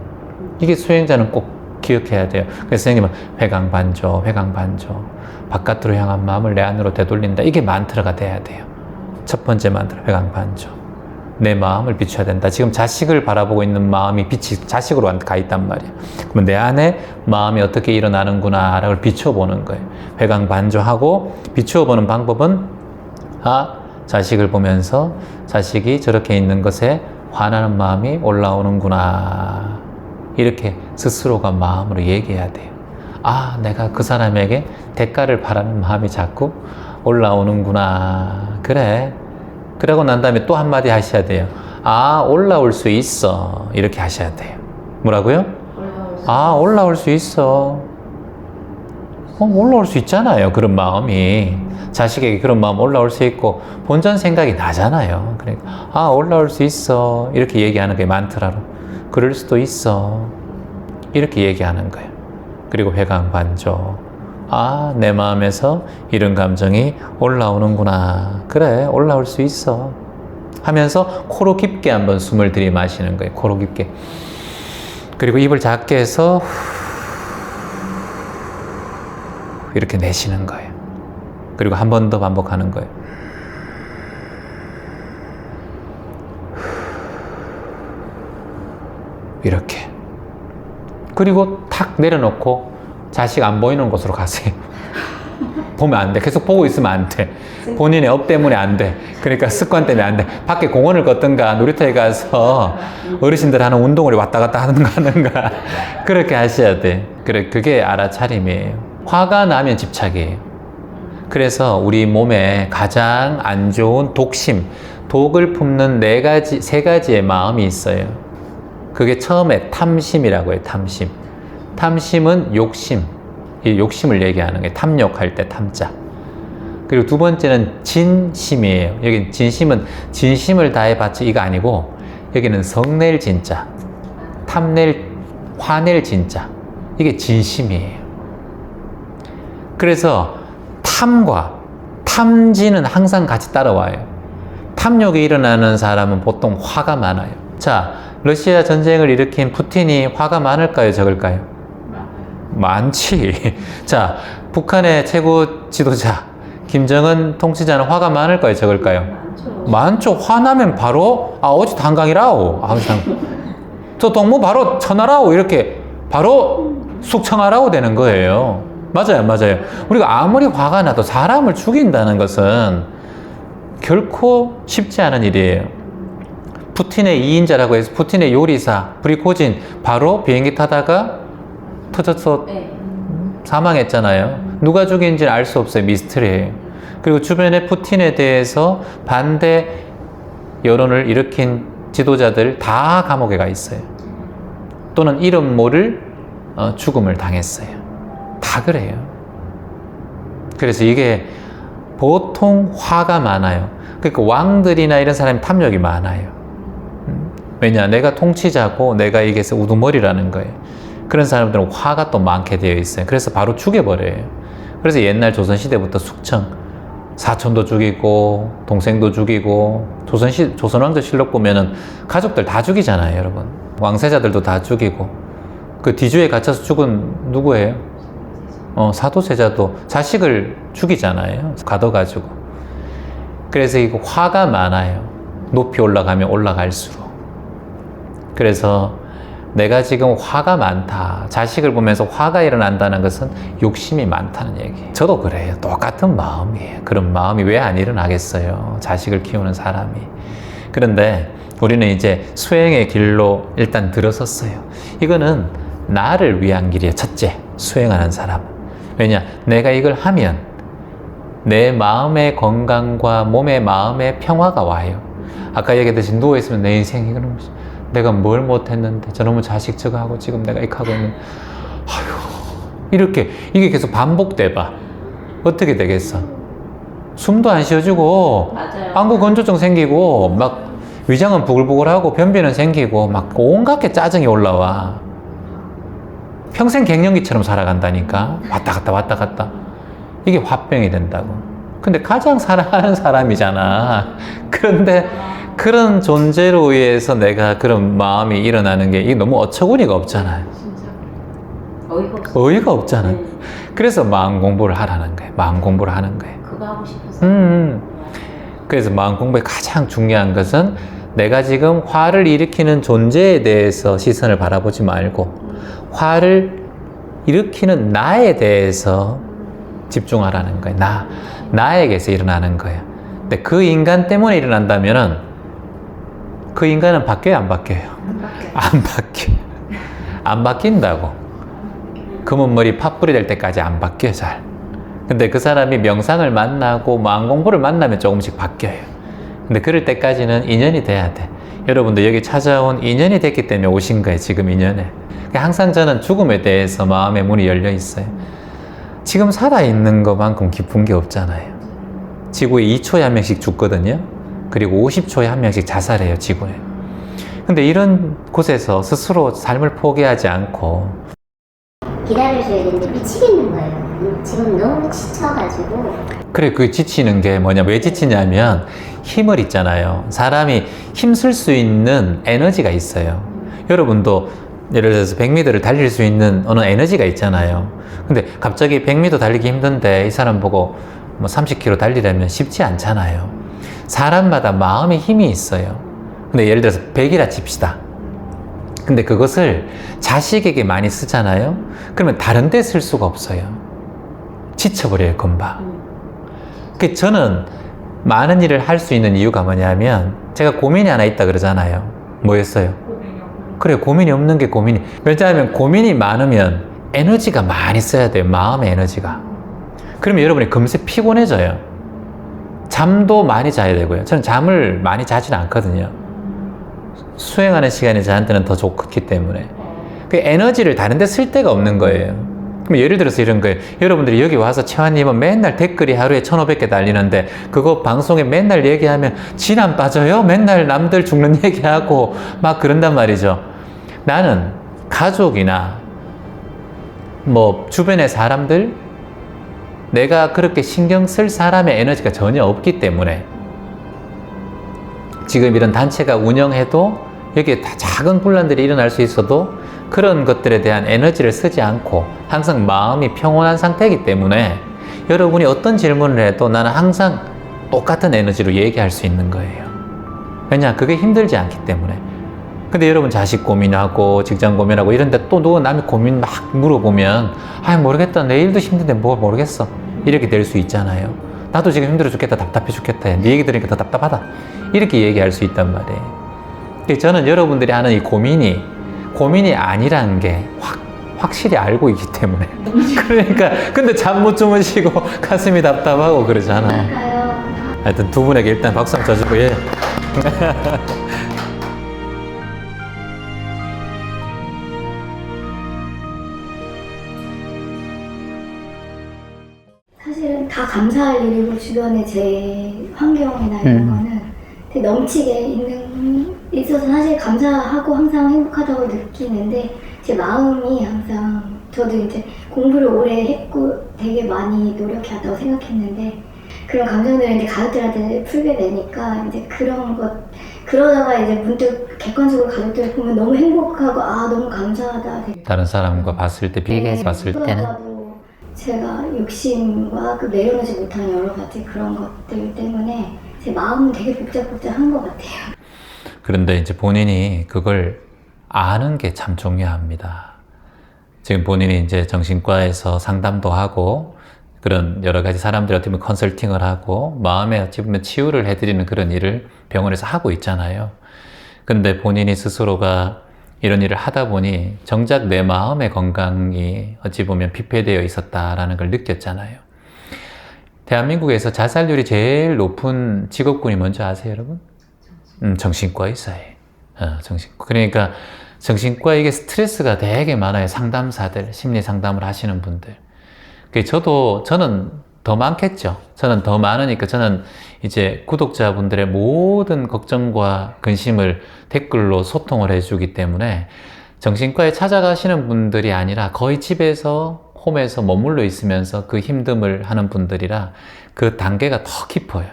이게 수행자는 꼭 기억해야 돼요. 그래서 선생님은 회광반조, 회광반조. 바깥으로 향한 마음을 내 안으로 되돌린다. 이게 만트라가 돼야 돼요. 첫 번째 만트라, 회광반조. 내 마음을 비춰야 된다. 지금 자식을 바라보고 있는 마음이 빛이 자식으로 가 있단 말이에요. 그러면 내 안에 마음이 어떻게 일어나는구나 라고 비춰보는 거예요. 회광반조하고 비추어보는 방법은 자식을 보면서 자식이 저렇게 있는 것에 화나는 마음이 올라오는구나. 이렇게 스스로가 마음으로 얘기해야 돼요. 아, 내가 그 사람에게 대가를 바라는 마음이 자꾸 올라오는구나. 그래. 그러고 난 다음에 또 한마디 하셔야 돼요. 아, 올라올 수 있어. 이렇게 하셔야 돼요. 뭐라고요? 아, 올라올 수 있어. 올라올 수 있잖아요. 그런 마음이. 자식에게 그런 마음 올라올 수 있고, 본전 생각이 나잖아요. 그러니까, 아, 올라올 수 있어. 이렇게 얘기하는 게 많더라로. 그럴 수도 있어. 이렇게 얘기하는 거예요. 그리고 회광반조. 아, 내 마음에서 이런 감정이 올라오는구나. 그래, 올라올 수 있어. 하면서 코로 깊게 한번 숨을 들이마시는 거예요. 코로 깊게. 그리고 입을 작게 해서 이렇게 내쉬는 거예요. 그리고 한 번 더 반복하는 거예요. 이렇게. 그리고 탁 내려놓고 자식 안 보이는 곳으로 가세요. 보면 안 돼. 계속 보고 있으면 안 돼. 본인의 업 때문에 안 돼. 그러니까 습관 때문에 안 돼. 밖에 공원을 걷든가 놀이터에 가서 어르신들 하는 운동을 왔다 갔다 하는가 그렇게 하셔야 돼. 그래, 그게 알아차림이에요. 화가 나면 집착이에요. 그래서 우리 몸에 가장 안 좋은 독심, 독을 품는 세 가지의 마음이 있어요. 그게 처음에 탐심이라고 해요. 탐심. 탐심은 욕심. 이 욕심을 얘기하는 거예요. 탐욕할 때 탐자. 그리고 두 번째는 진심이에요. 여기 진심은 진심을 다해 바치 이거 아니고, 여기는 성낼 진짜, 탐낼, 화낼 진짜. 이게 진심이에요. 그래서 탐과 탐진은 항상 같이 따라와요. 탐욕이 일어나는 사람은 보통 화가 많아요. 자, 러시아 전쟁을 일으킨 푸틴이 화가 많을까요? 적을까요? 많지. 자, 북한의 최고 지도자 김정은 통치자는 화가 많을까요? 적을까요? 많죠. 화나면 바로 어지 단강이라오. 저 동무 바로 쳐나라오. 이렇게 바로 숙청하라고 되는 거예요. 맞아요, 맞아요. 우리가 아무리 화가 나도 사람을 죽인다는 것은 결코 쉽지 않은 일이에요. 푸틴의 2인자라고 해서 푸틴의 요리사 프리고진 바로 비행기 타다가 터져서 사망했잖아요. 누가 죽인지는 알 수 없어요. 미스터리예요. 그리고 주변에 푸틴에 대해서 반대 여론을 일으킨 지도자들 다 감옥에 가 있어요. 또는 이름 모를 죽음을 당했어요. 다 그래요. 그래서 이게 보통 화가 많아요. 그러니까 왕들이나 이런 사람이 탐욕이 많아요. 왜냐? 내가 통치자고 내가 이게서 우두머리라는 거예요. 그런 사람들은 화가 또 많게 되어 있어요. 그래서 바로 죽여버려요. 그래서 옛날 조선시대부터 숙청, 사촌도 죽이고 동생도 죽이고, 조선왕조실록 보면은 가족들 다 죽이잖아요, 여러분. 왕세자들도 다 죽이고. 그 뒤주에 갇혀서 죽은 누구예요? 사도세자도 자식을 죽이잖아요, 가둬가지고. 그래서 이거 화가 많아요. 높이 올라가면 올라갈수록. 그래서 내가 지금 화가 많다, 자식을 보면서 화가 일어난다는 것은 욕심이 많다는 얘기예요. 저도 그래요. 똑같은 마음이에요. 그런 마음이 왜 안 일어나겠어요, 자식을 키우는 사람이. 그런데 우리는 이제 수행의 길로 일단 들어섰어요. 이거는 나를 위한 길이에요. 첫째, 수행하는 사람. 왜냐? 내가 이걸 하면 내 마음의 건강과 몸의 마음의 평화가 와요. 아까 얘기했듯이 누워있으면 내 인생이 그런 거지. 내가 뭘 못했는데 저놈의 자식 저거 하고 지금 내가 이렇게 하고 있는, 이렇게 이게 계속 반복돼봐. 어떻게 되겠어? 숨도 안 쉬어지고, 안구 건조증 생기고, 막 위장은 부글부글하고 변비는 생기고, 막 온갖 게 짜증이 올라와. 평생 갱년기처럼 살아간다니까. 왔다 갔다 왔다 갔다. 이게 화병이 된다고. 근데 가장 사랑하는 사람이잖아. 그런데 그런 존재로 의해서 내가 그런 마음이 일어나는 게 이게 너무 어처구니가 없잖아요. 어이가 없잖아요. 그래서 마음 공부를 하라는 거예요. 마음 공부를 하는 거예요. 그거 하고 싶어서. 그래서 마음 공부의 가장 중요한 것은 내가 지금 화를 일으키는 존재에 대해서 시선을 바라보지 말고 화를 일으키는 나에 대해서 집중하라는 거예요. 나에게서 일어나는 거예요. 근데 그 인간 때문에 일어난다면은 그 인간은 바뀌어요, 안 바뀌어요? 안 바뀌어요. 안 바뀐다고. 검은 머리 팥불이 될 때까지 안 바뀌어요, 잘. 근데 그 사람이 명상을 만나고 마음 공부를 만나면 조금씩 바뀌어요. 근데 그럴 때까지는 인연이 돼야 돼. 여러분도 여기 찾아온 인연이 됐기 때문에 오신 거예요, 지금 인연에. 항상 저는 죽음에 대해서 마음의 문이 열려 있어요. 지금 살아있는 것만큼 기쁜 게 없잖아요. 지구에 2초에 한 명씩 죽거든요. 그리고 50초에 한 명씩 자살해요, 지구에. 근데 이런 곳에서 스스로 삶을 포기하지 않고 기다려줘야 되는데 미치겠는 거예요. 지금 너무 지쳐가지고. 그래, 그 지치는 게 뭐냐, 왜 지치냐면 힘을 있잖아요. 사람이 힘쓸 수 있는 에너지가 있어요. 여러분도 예를 들어서 100m를 달릴 수 있는 어느 에너지가 있잖아요. 근데 갑자기 100m 달리기 힘든데 이 사람 보고 뭐 30km 달리려면 쉽지 않잖아요. 사람마다 마음의 힘이 있어요. 근데 예를 들어서 100이라 칩시다. 근데 그것을 자식에게 많이 쓰잖아요. 그러면 다른 데 쓸 수가 없어요. 지쳐버려요, 금방. 그 저는 많은 일을 할 수 있는 이유가 뭐냐면 제가 고민이 하나 있다 그러잖아요. 뭐였어요? 그래, 고민이 없는 게 고민이. 왜냐하면 고민이 많으면 에너지가 많이 써야 돼요. 마음의 에너지가. 그러면 여러분이 금세 피곤해져요. 잠도 많이 자야 되고요. 저는 잠을 많이 자지는 않거든요. 수행하는 시간이 저한테는 더 좋기 때문에. 그 에너지를 다른 데 쓸 데가 없는 거예요. 그럼 예를 들어서 이런 거예요. 여러분들이 여기 와서 채환님은 맨날 댓글이 하루에 1500개 달리는데 그거 방송에 맨날 얘기하면 진 안 빠져요? 맨날 남들 죽는 얘기하고 막 그런단 말이죠. 나는 가족이나 뭐 주변의 사람들, 내가 그렇게 신경 쓸 사람의 에너지가 전혀 없기 때문에 지금 이런 단체가 운영해도 여기에 다 작은 분란들이 일어날 수 있어도 그런 것들에 대한 에너지를 쓰지 않고 항상 마음이 평온한 상태이기 때문에 여러분이 어떤 질문을 해도 나는 항상 똑같은 에너지로 얘기할 수 있는 거예요. 왜냐? 그게 힘들지 않기 때문에. 근데 여러분 자식 고민하고 직장 고민하고 이런데 또 누가 남의 고민 막 물어보면 아 모르겠다, 내일도 힘든데 뭐 모르겠어, 이렇게 될 수 있잖아요. 나도 지금 힘들어 죽겠다, 답답해 죽겠다, 네 얘기 들으니까 더 답답하다, 이렇게 얘기할 수 있단 말이에요. 저는 여러분들이 하는 이 고민이 아니라는 게 확실히 알고 있기 때문에. 그러니까 근데 잠 못 주무시고 가슴이 답답하고 그러잖아요. 하여튼 두 분에게 일단 박수 한번 쳐주고. 예. 사실은 다 감사할 일이고 주변에 제 환경이나 이런 거는 되게 넘치게 있어서 사실 감사하고 항상 행복하다고 느끼는데 제 마음이 항상 저도 이제 공부를 오래 했고 되게 많이 노력해왔다고 생각했는데 그런 감정들을 이제 가족들한테 풀게 되니까 이제 그러다가 이제 문득 객관적으로 가족들을 보면 너무 행복하고 아 너무 감사하다. 되게. 다른 사람과 봤을 때 비교해서 봤을 때는 그러다가도 제가 욕심과 그 내려놓지 못한 여러 가지 그런 것들 때문에 제 마음은 되게 복잡복잡한 것 같아요. 그런데 이제 본인이 그걸 아는 게 참 중요합니다. 지금 본인이 이제 정신과에서 상담도 하고 그런 여러 가지 사람들 어떻게 보면 컨설팅을 하고 마음에 어찌 보면 치유를 해드리는 그런 일을 병원에서 하고 있잖아요. 근데 본인이 스스로가 이런 일을 하다 보니 정작 내 마음의 건강이 어찌 보면 피폐되어 있었다라는 걸 느꼈잖아요. 대한민국에서 자살률이 제일 높은 직업군이 뭔지 아세요, 여러분? 정신과 의사예요. 정신과. 그러니까 정신과 이게 스트레스가 되게 많아요. 상담사들, 심리 상담을 하시는 분들. 저는 더 많겠죠. 저는 더 많으니까 저는 이제 구독자분들의 모든 걱정과 근심을 댓글로 소통을 해주기 때문에 정신과에 찾아가시는 분들이 아니라 거의 집에서 홈에서 머물러 있으면서 그 힘듦을 하는 분들이라 그 단계가 더 깊어요.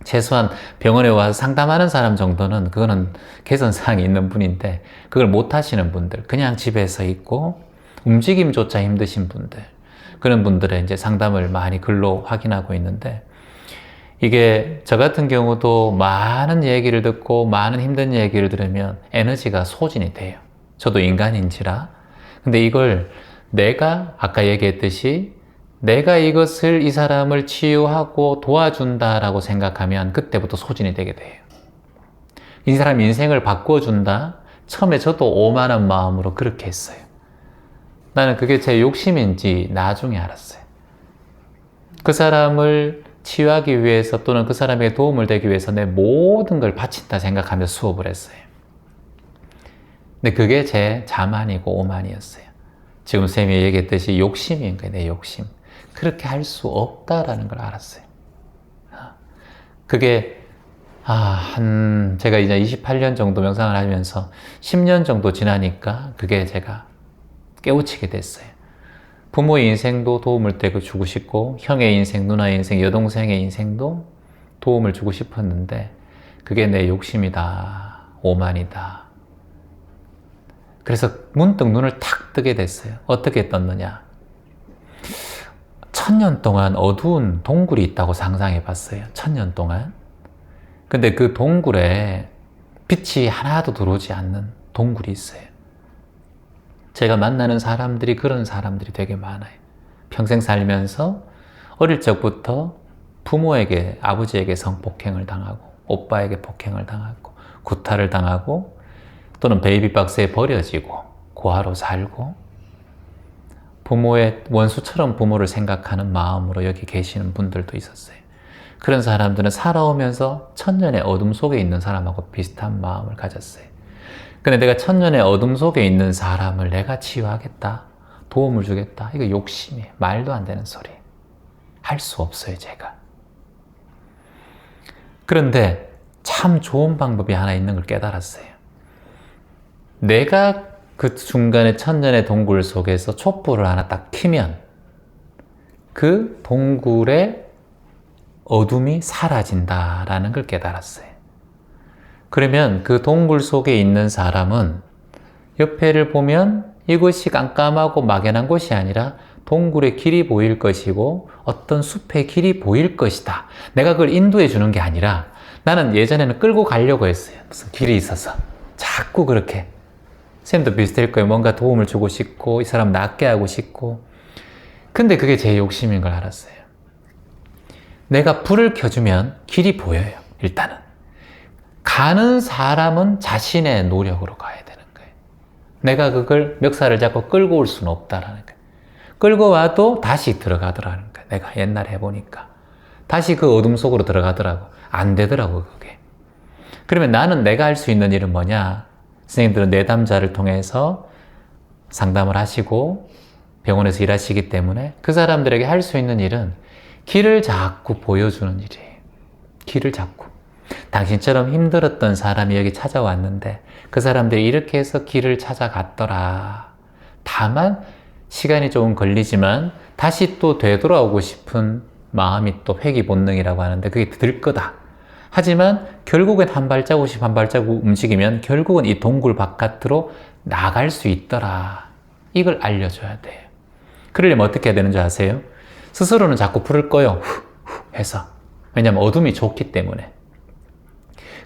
최소한 병원에 와서 상담하는 사람 정도는 그거는 개선사항이 있는 분인데 그걸 못 하시는 분들, 그냥 집에서 있고 움직임조차 힘드신 분들, 그런 분들의 이제 상담을 많이 글로 확인하고 있는데 이게 저 같은 경우도 많은 얘기를 듣고 많은 힘든 얘기를 들으면 에너지가 소진이 돼요. 저도 인간인지라. 근데 이걸 내가 아까 얘기했듯이 내가 이것을 이 사람을 치유하고 도와준다라고 생각하면 그때부터 소진이 되게 돼요. 이 사람 인생을 바꿔준다. 처음에 저도 오만한 마음으로 그렇게 했어요. 나는 그게 제 욕심인지 나중에 알았어요. 그 사람을 치유하기 위해서 또는 그 사람에게 도움을 되기 위해서 내 모든 걸 바친다 생각하며 수업을 했어요. 근데 그게 제 자만이고 오만이었어요. 지금 쌤이 얘기했듯이 욕심인 거예요. 내 욕심. 그렇게 할 수 없다라는 걸 알았어요. 그게 제가 이제 28년 정도 명상을 하면서 10년 정도 지나니까 그게 제가 깨우치게 됐어요. 부모의 인생도 도움을 되고 주고 싶고 형의 인생, 누나의 인생, 여동생의 인생도 도움을 주고 싶었는데 그게 내 욕심이다, 오만이다. 그래서 문득 눈을 탁 뜨게 됐어요. 어떻게 떴느냐? 1000년 동안 어두운 동굴이 있다고 상상해 봤어요. 1000년 동안. 근데 그 동굴에 빛이 하나도 들어오지 않는 동굴이 있어요. 제가 만나는 사람들이 그런 사람들이 되게 많아요. 평생 살면서 어릴 적부터 부모에게, 아버지에게 성폭행을 당하고 오빠에게 폭행을 당하고 구타를 당하고 또는 베이비박스에 버려지고 고아로 살고 부모의 원수처럼 부모를 생각하는 마음으로 여기 계시는 분들도 있었어요. 그런 사람들은 살아오면서 천년의 어둠 속에 있는 사람하고 비슷한 마음을 가졌어요. 근데 내가 천년의 어둠 속에 있는 사람을 내가 치유하겠다, 도움을 주겠다, 이거 욕심이에요. 말도 안 되는 소리. 할 수 없어요, 제가. 그런데 참 좋은 방법이 하나 있는 걸 깨달았어요. 내가 그 중간에 천년의 동굴 속에서 촛불을 하나 딱 켜면 그 동굴의 어둠이 사라진다라는 걸 깨달았어요. 그러면 그 동굴 속에 있는 사람은 옆에를 보면 이것이 깜깜하고 막연한 곳이 아니라 동굴의 길이 보일 것이고 어떤 숲의 길이 보일 것이다. 내가 그걸 인도해 주는 게 아니라 나는 예전에는 끌고 가려고 했어요. 무슨 길이 있어서. 자꾸 그렇게. 쌤도 비슷할 거예요. 뭔가 도움을 주고 싶고 이 사람 낫게 하고 싶고. 근데 그게 제 욕심인 걸 알았어요. 내가 불을 켜주면 길이 보여요. 일단은. 가는 사람은 자신의 노력으로 가야 되는 거예요. 내가 그걸 멱살을 잡고 끌고 올 수는 없다라는 거예요. 끌고 와도 다시 들어가더라는 거예요. 내가 옛날에 해보니까. 다시 그 어둠 속으로 들어가더라고. 안 되더라고, 그게. 그러면 나는 내가 할 수 있는 일은 뭐냐? 선생님들은 내담자를 통해서 상담을 하시고 병원에서 일하시기 때문에 그 사람들에게 할 수 있는 일은 길을 자꾸 보여주는 일이에요. 길을 자꾸. 당신처럼 힘들었던 사람이 여기 찾아왔는데 그 사람들이 이렇게 해서 길을 찾아갔더라. 다만 시간이 조금 걸리지만 다시 또 되돌아오고 싶은 마음이 또 회귀 본능이라고 하는데 그게 들 거다. 하지만 결국엔 한 발자국씩 한 발자국 움직이면 결국은 이 동굴 바깥으로 나갈 수 있더라. 이걸 알려줘야 돼요. 그러려면 어떻게 해야 되는 줄 아세요? 스스로는 자꾸 불을 꺼요. 후 해서. 왜냐면 어둠이 좋기 때문에.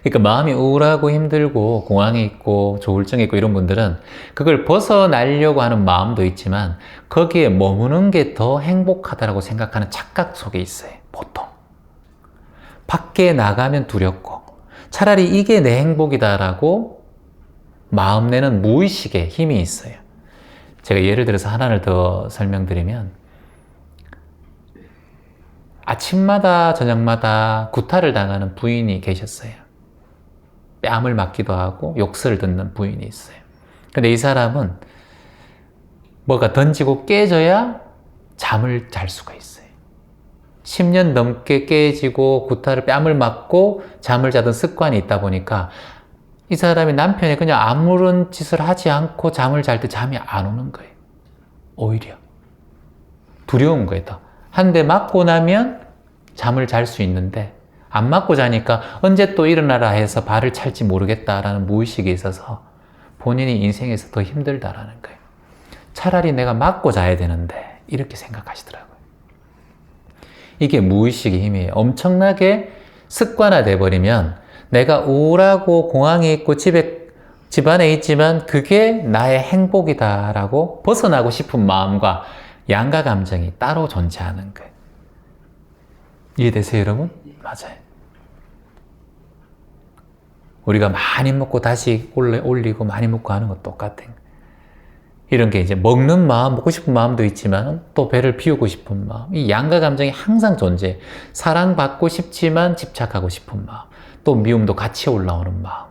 그러니까 마음이 우울하고 힘들고 공황이 있고 조울증이 있고 이런 분들은 그걸 벗어나려고 하는 마음도 있지만 거기에 머무는 게 더 행복하다고 생각하는 착각 속에 있어요. 보통. 밖에 나가면 두렵고 차라리 이게 내 행복이다라고 마음 내는 무의식의 힘이 있어요. 제가 예를 들어서 하나를 더 설명드리면 아침마다 저녁마다 구타를 당하는 부인이 계셨어요. 뺨을 맞기도 하고 욕설을 듣는 부인이 있어요. 근데 이 사람은 뭐가 던지고 깨져야 잠을 잘 수가 있어요. 10년 넘게 깨지고 구타를 뺨을 맞고 잠을 자던 습관이 있다 보니까 이 사람이 남편이 그냥 아무런 짓을 하지 않고 잠을 잘 때 잠이 안 오는 거예요. 오히려. 두려운 거예요. 한 대 맞고 나면 잠을 잘 수 있는데 안 맞고 자니까 언제 또 일어나라 해서 발을 찰지 모르겠다라는 무의식이 있어서 본인이 인생에서 더 힘들다라는 거예요. 차라리 내가 맞고 자야 되는데 이렇게 생각하시더라고요. 이게 무의식의 힘이에요. 엄청나게 습관화돼 버리면 내가 우울하고 공황이 있고 집 안에 있지만 그게 나의 행복이다라고 벗어나고 싶은 마음과 양가 감정이 따로 존재하는 거예요. 이해되세요, 여러분? 맞아요. 우리가 많이 먹고 다시 올리고 많이 먹고 하는 것 똑같은 거예요. 이런 게 이제 먹는 마음, 먹고 싶은 마음도 있지만 또 배를 비우고 싶은 마음. 이 양가 감정이 항상 존재해. 사랑받고 싶지만 집착하고 싶은 마음. 또 미움도 같이 올라오는 마음.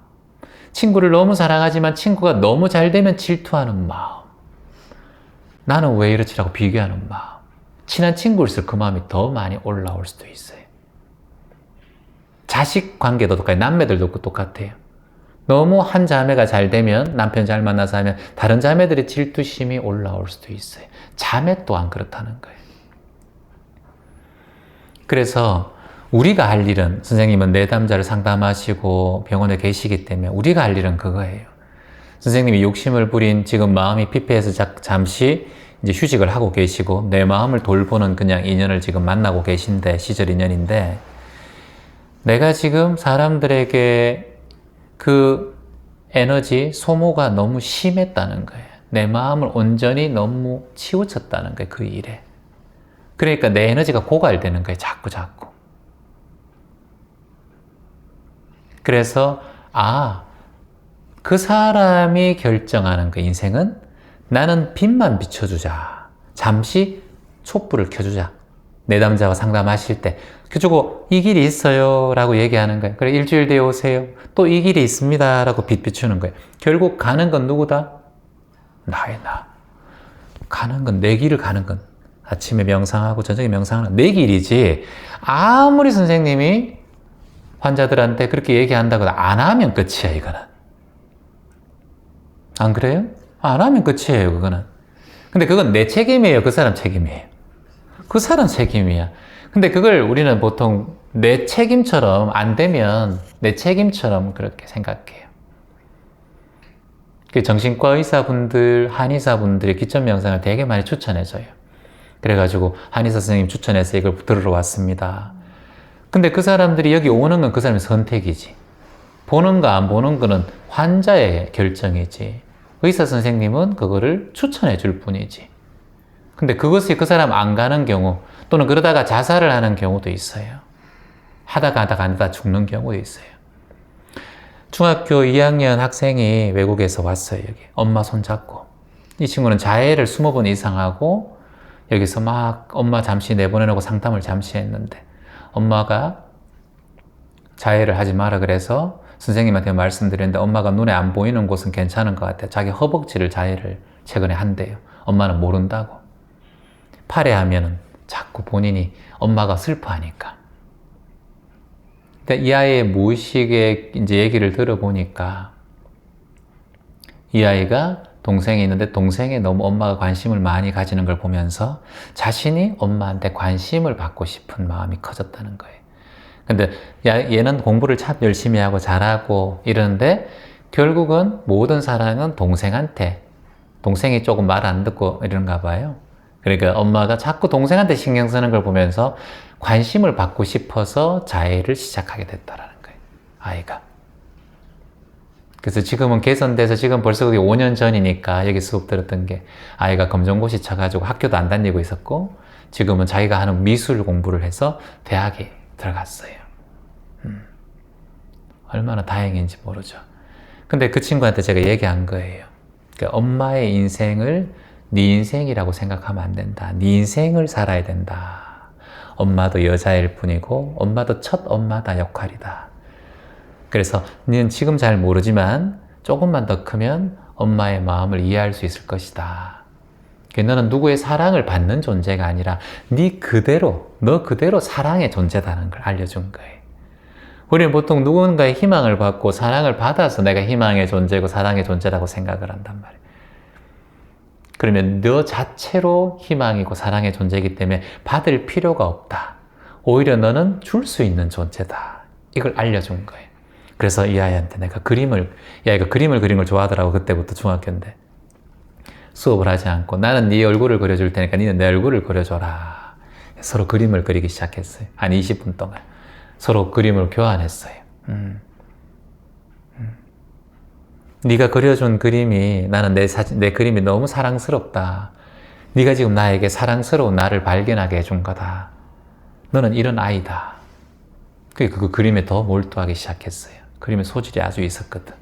친구를 너무 사랑하지만 친구가 너무 잘 되면 질투하는 마음. 나는 왜 이렇지라고 비교하는 마음. 친한 친구일수록 그 마음이 더 많이 올라올 수도 있어요. 자식 관계도 똑같아요. 남매들도 똑같아요. 너무 한 자매가 잘 되면, 남편 잘 만나서 하면 다른 자매들의 질투심이 올라올 수도 있어요. 자매 또한 그렇다는 거예요. 그래서 우리가 할 일은, 선생님은 내담자를 상담하시고 병원에 계시기 때문에 우리가 할 일은 그거예요. 선생님이 욕심을 부린 지금 마음이 피폐해서 잠시 이제 휴직을 하고 계시고 내 마음을 돌보는 그냥 인연을 지금 만나고 계신데, 시절 인연인데, 내가 지금 사람들에게 그 에너지 소모가 너무 심했다는 거예요. 내 마음을 온전히 너무 치우쳤다는 거예요. 그 일에. 그러니까 내 에너지가 고갈되는 거예요. 자꾸. 그래서 그 사람이 결정하는 그 인생은 나는 빛만 비춰주자. 잠시 촛불을 켜주자. 내담자와 상담하실 때 그주고 이 길이 있어요 라고 얘기하는 거예요. 그래, 일주일 뒤에 오세요. 또 이 길이 있습니다 라고 빛 비추는 거예요. 결국 가는 건 누구다? 나의 나. 가는 건, 내 길을 가는 건, 아침에 명상하고 저녁에 명상하는 내 길이지, 아무리 선생님이 환자들한테 그렇게 얘기한다고 안 하면 끝이야. 이거는 안 그래요? 안 하면 끝이에요. 그거는. 근데 그건 내 책임이에요? 그 사람 책임이에요? 그 사람 책임이야. 근데 그걸 우리는 보통 내 책임처럼 안 되면 내 책임처럼 그렇게 생각해요. 그 정신과 의사분들, 한의사분들이 기점 명상을 되게 많이 추천해줘요. 그래가지고 한의사 선생님 추천해서 이걸 들으러 왔습니다. 근데 그 사람들이 여기 오는 건 그 사람의 선택이지. 보는 거 안 보는 거는 환자의 결정이지. 의사 선생님은 그거를 추천해 줄 뿐이지. 근데 그것이 그 사람 안 가는 경우, 또는 그러다가 자살을 하는 경우도 있어요. 하다가 안 하다 죽는 경우도 있어요. 중학교 2학년 학생이 외국에서 왔어요. 여기 엄마 손잡고. 이 친구는 자해를 20번 이상 하고 여기서 막 엄마 잠시 내보내놓고 상담을 잠시 했는데, 엄마가 자해를 하지 마라 그래서 선생님한테 말씀드렸는데 엄마가 눈에 안 보이는 곳은 괜찮은 것 같아요. 자기 허벅지를 자해를 최근에 한대요. 엄마는 모른다고. 팔에 하면은 자꾸 본인이 엄마가 슬퍼하니까. 근데 이 아이의 무의식의 이제 얘기를 들어보니까 이 아이가 동생이 있는데 동생에 너무 엄마가 관심을 많이 가지는 걸 보면서 자신이 엄마한테 관심을 받고 싶은 마음이 커졌다는 거예요. 근데 얘는 공부를 참 열심히 하고 잘하고 이러는데 결국은 모든 사랑은 동생한테, 동생이 조금 말 안 듣고 이러는가 봐요. 그러니까 엄마가 자꾸 동생한테 신경 쓰는 걸 보면서 관심을 받고 싶어서 자해를 시작하게 됐다라는 거예요, 아이가. 그래서 지금은 개선돼서 지금 벌써 그게 5년 전이니까 여기 수업 들었던 게 아이가 검정고시 쳐가지고 학교도 안 다니고 있었고 지금은 자기가 하는 미술 공부를 해서 대학에 들어갔어요. 얼마나 다행인지 모르죠. 근데 그 친구한테 제가 얘기한 거예요. 그러니까 엄마의 인생을 네 인생이라고 생각하면 안 된다. 네 인생을 살아야 된다. 엄마도 여자일 뿐이고 엄마도 첫 엄마다 역할이다. 그래서 너는 지금 잘 모르지만 조금만 더 크면 엄마의 마음을 이해할 수 있을 것이다. 너는 누구의 사랑을 받는 존재가 아니라 네 그대로, 너 그대로 사랑의 존재다는 걸 알려준 거예요. 우리는 보통 누군가의 희망을 받고 사랑을 받아서 내가 희망의 존재고 사랑의 존재라고 생각을 한단 말이에요. 그러면 너 자체로 희망이고 사랑의 존재이기 때문에 받을 필요가 없다. 오히려 너는 줄 수 있는 존재다. 이걸 알려준 거예요. 그래서 이 아이한테 내가 이 아이가 그림을 그리는 걸 좋아하더라고. 그때부터 중학교인데. 수업을 하지 않고 나는 네 얼굴을 그려줄 테니까 너는 내 얼굴을 그려줘라. 서로 그림을 그리기 시작했어요. 한 20분 동안. 서로 그림을 교환했어요. 네가 그려준 그림이, 나는 내 그림이 너무 사랑스럽다. 네가 지금 나에게 사랑스러운 나를 발견하게 해준 거다. 너는 이런 아이다. 그 그림에 더 몰두하기 시작했어요. 그림의 소질이 아주 있었거든.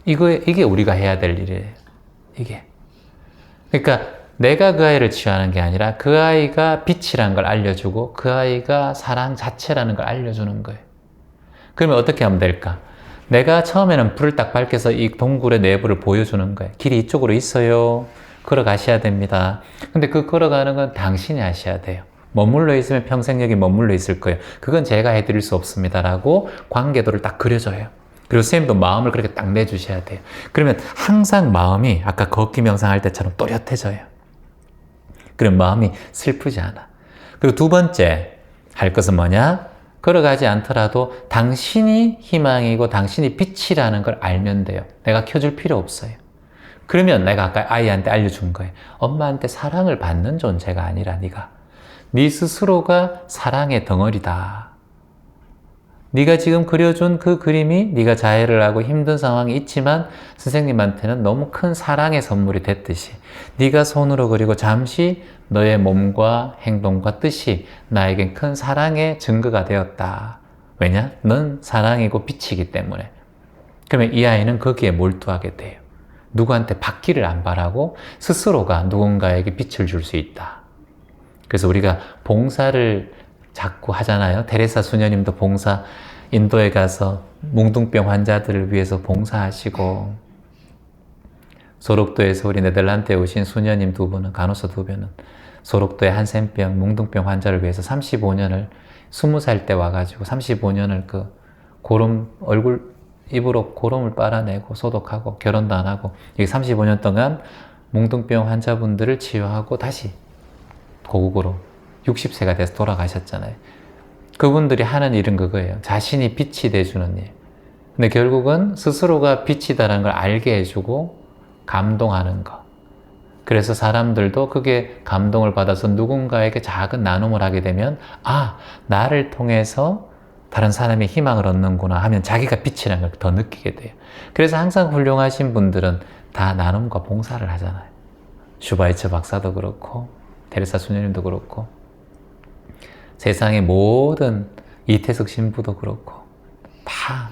이게 우리가 해야 될 일이에요. 이게. 그러니까 내가 그 아이를 치유하는 게 아니라 그 아이가 빛이라는 걸 알려주고 그 아이가 사랑 자체라는 걸 알려주는 거예요. 그러면 어떻게 하면 될까? 내가 처음에는 불을 딱 밝혀서 이 동굴의 내부를 보여주는 거예요. 길이 이쪽으로 있어요. 걸어가셔야 됩니다. 근데 그 걸어가는 건 당신이 하셔야 돼요. 머물러 있으면 평생 여기 머물러 있을 거예요. 그건 제가 해드릴 수 없습니다라고 관계도를 딱 그려줘요. 그리고 선생님도 마음을 그렇게 딱 내주셔야 돼요. 그러면 항상 마음이 아까 걷기 명상할 때처럼 또렷해져요. 그럼 마음이 슬프지 않아. 그리고 두 번째 할 것은 뭐냐? 걸어가지 않더라도 당신이 희망이고 당신이 빛이라는 걸 알면 돼요. 내가 켜줄 필요 없어요. 그러면 내가 아까 아이한테 알려준 거예요. 엄마한테 사랑을 받는 존재가 아니라 네 스스로가 사랑의 덩어리다. 네가 지금 그려준 그 그림이 네가 자해를 하고 힘든 상황이 있지만 선생님한테는 너무 큰 사랑의 선물이 됐듯이 네가 손으로 그리고 잠시 너의 몸과 행동과 뜻이 나에겐 큰 사랑의 증거가 되었다. 왜냐? 넌 사랑이고 빛이기 때문에. 그러면 이 아이는 거기에 몰두하게 돼요. 누구한테 받기를 안 바라고 스스로가 누군가에게 빛을 줄 수 있다. 그래서 우리가 봉사를 자꾸 하잖아요. 테레사 수녀님도 봉사, 인도에 가서 뭉둥병 환자들을 위해서 봉사하시고, 소록도에서 우리 네덜란드에 오신 수녀님 두 분은, 간호사 두 분은 소록도의 한센병, 뭉둥병 환자를 위해서 35년을 20살 때 와가지고 35년을 그 고름, 입으로 고름을 빨아내고 소독하고 결혼도 안 하고 여기 35년 동안 뭉둥병 환자분들을 치유하고 다시 고국으로 60세가 돼서 돌아가셨잖아요. 그분들이 하는 일은 그거예요. 자신이 빛이 돼주는 일. 근데 결국은 스스로가 빛이다라는 걸 알게 해주고 감동하는 거. 그래서 사람들도 그게 감동을 받아서 누군가에게 작은 나눔을 하게 되면 아, 나를 통해서 다른 사람이 희망을 얻는구나 하면 자기가 빛이라는 걸 더 느끼게 돼요. 그래서 항상 훌륭하신 분들은 다 나눔과 봉사를 하잖아요. 슈바이처 박사도 그렇고 테레사 수녀님도 그렇고 세상의 모든 이태석 신부도 그렇고 다.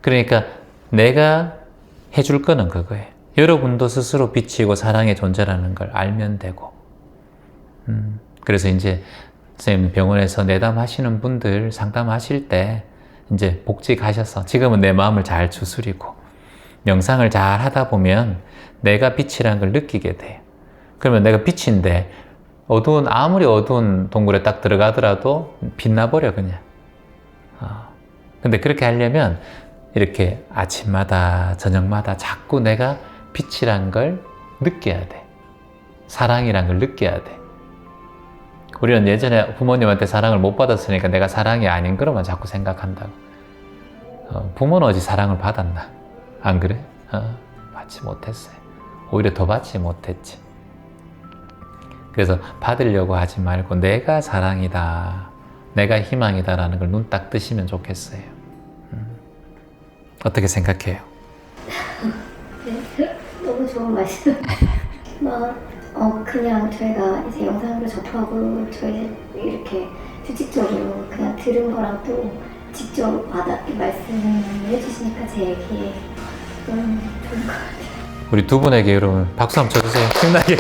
그러니까 내가 해줄 거는 그거예요. 여러분도 스스로 빛이고 사랑의 존재라는 걸 알면 되고. 그래서 이제 선생님 병원에서 내담하시는 분들 상담하실 때 이제 복직 하셔서 지금은 내 마음을 잘 추스리고 명상을 잘 하다 보면 내가 빛이라는 걸 느끼게 돼요. 그러면 내가 빛인데 아무리 어두운 동굴에 딱 들어가더라도 빛나버려 그냥. 근데 그렇게 하려면 이렇게 아침마다 저녁마다 자꾸 내가 빛이란 걸 느껴야 돼. 사랑이란 걸 느껴야 돼. 우리는 예전에 부모님한테 사랑을 못 받았으니까 내가 사랑이 아닌 거로만 자꾸 생각한다고. 부모는 어디 사랑을 받았나? 안 그래? 받지 못했어요. 오히려 더 받지 못했지. 그래서 받으려고 하지 말고 내가 사랑이다, 내가 희망이다 라는 걸 눈 딱 뜨시면 좋겠어요. 어떻게 생각해요? 네, 너무 좋은 말씀. 그냥 저희가 이제 영상으로 접하고 저희 이렇게 규칙적으로 그냥 들은 거랑 또 직접 말씀을 해주시니까 제 얘기에 너무 좋은 것 같아요. 우리 두 분에게 여러분 박수 한번 쳐주세요. 힘나게.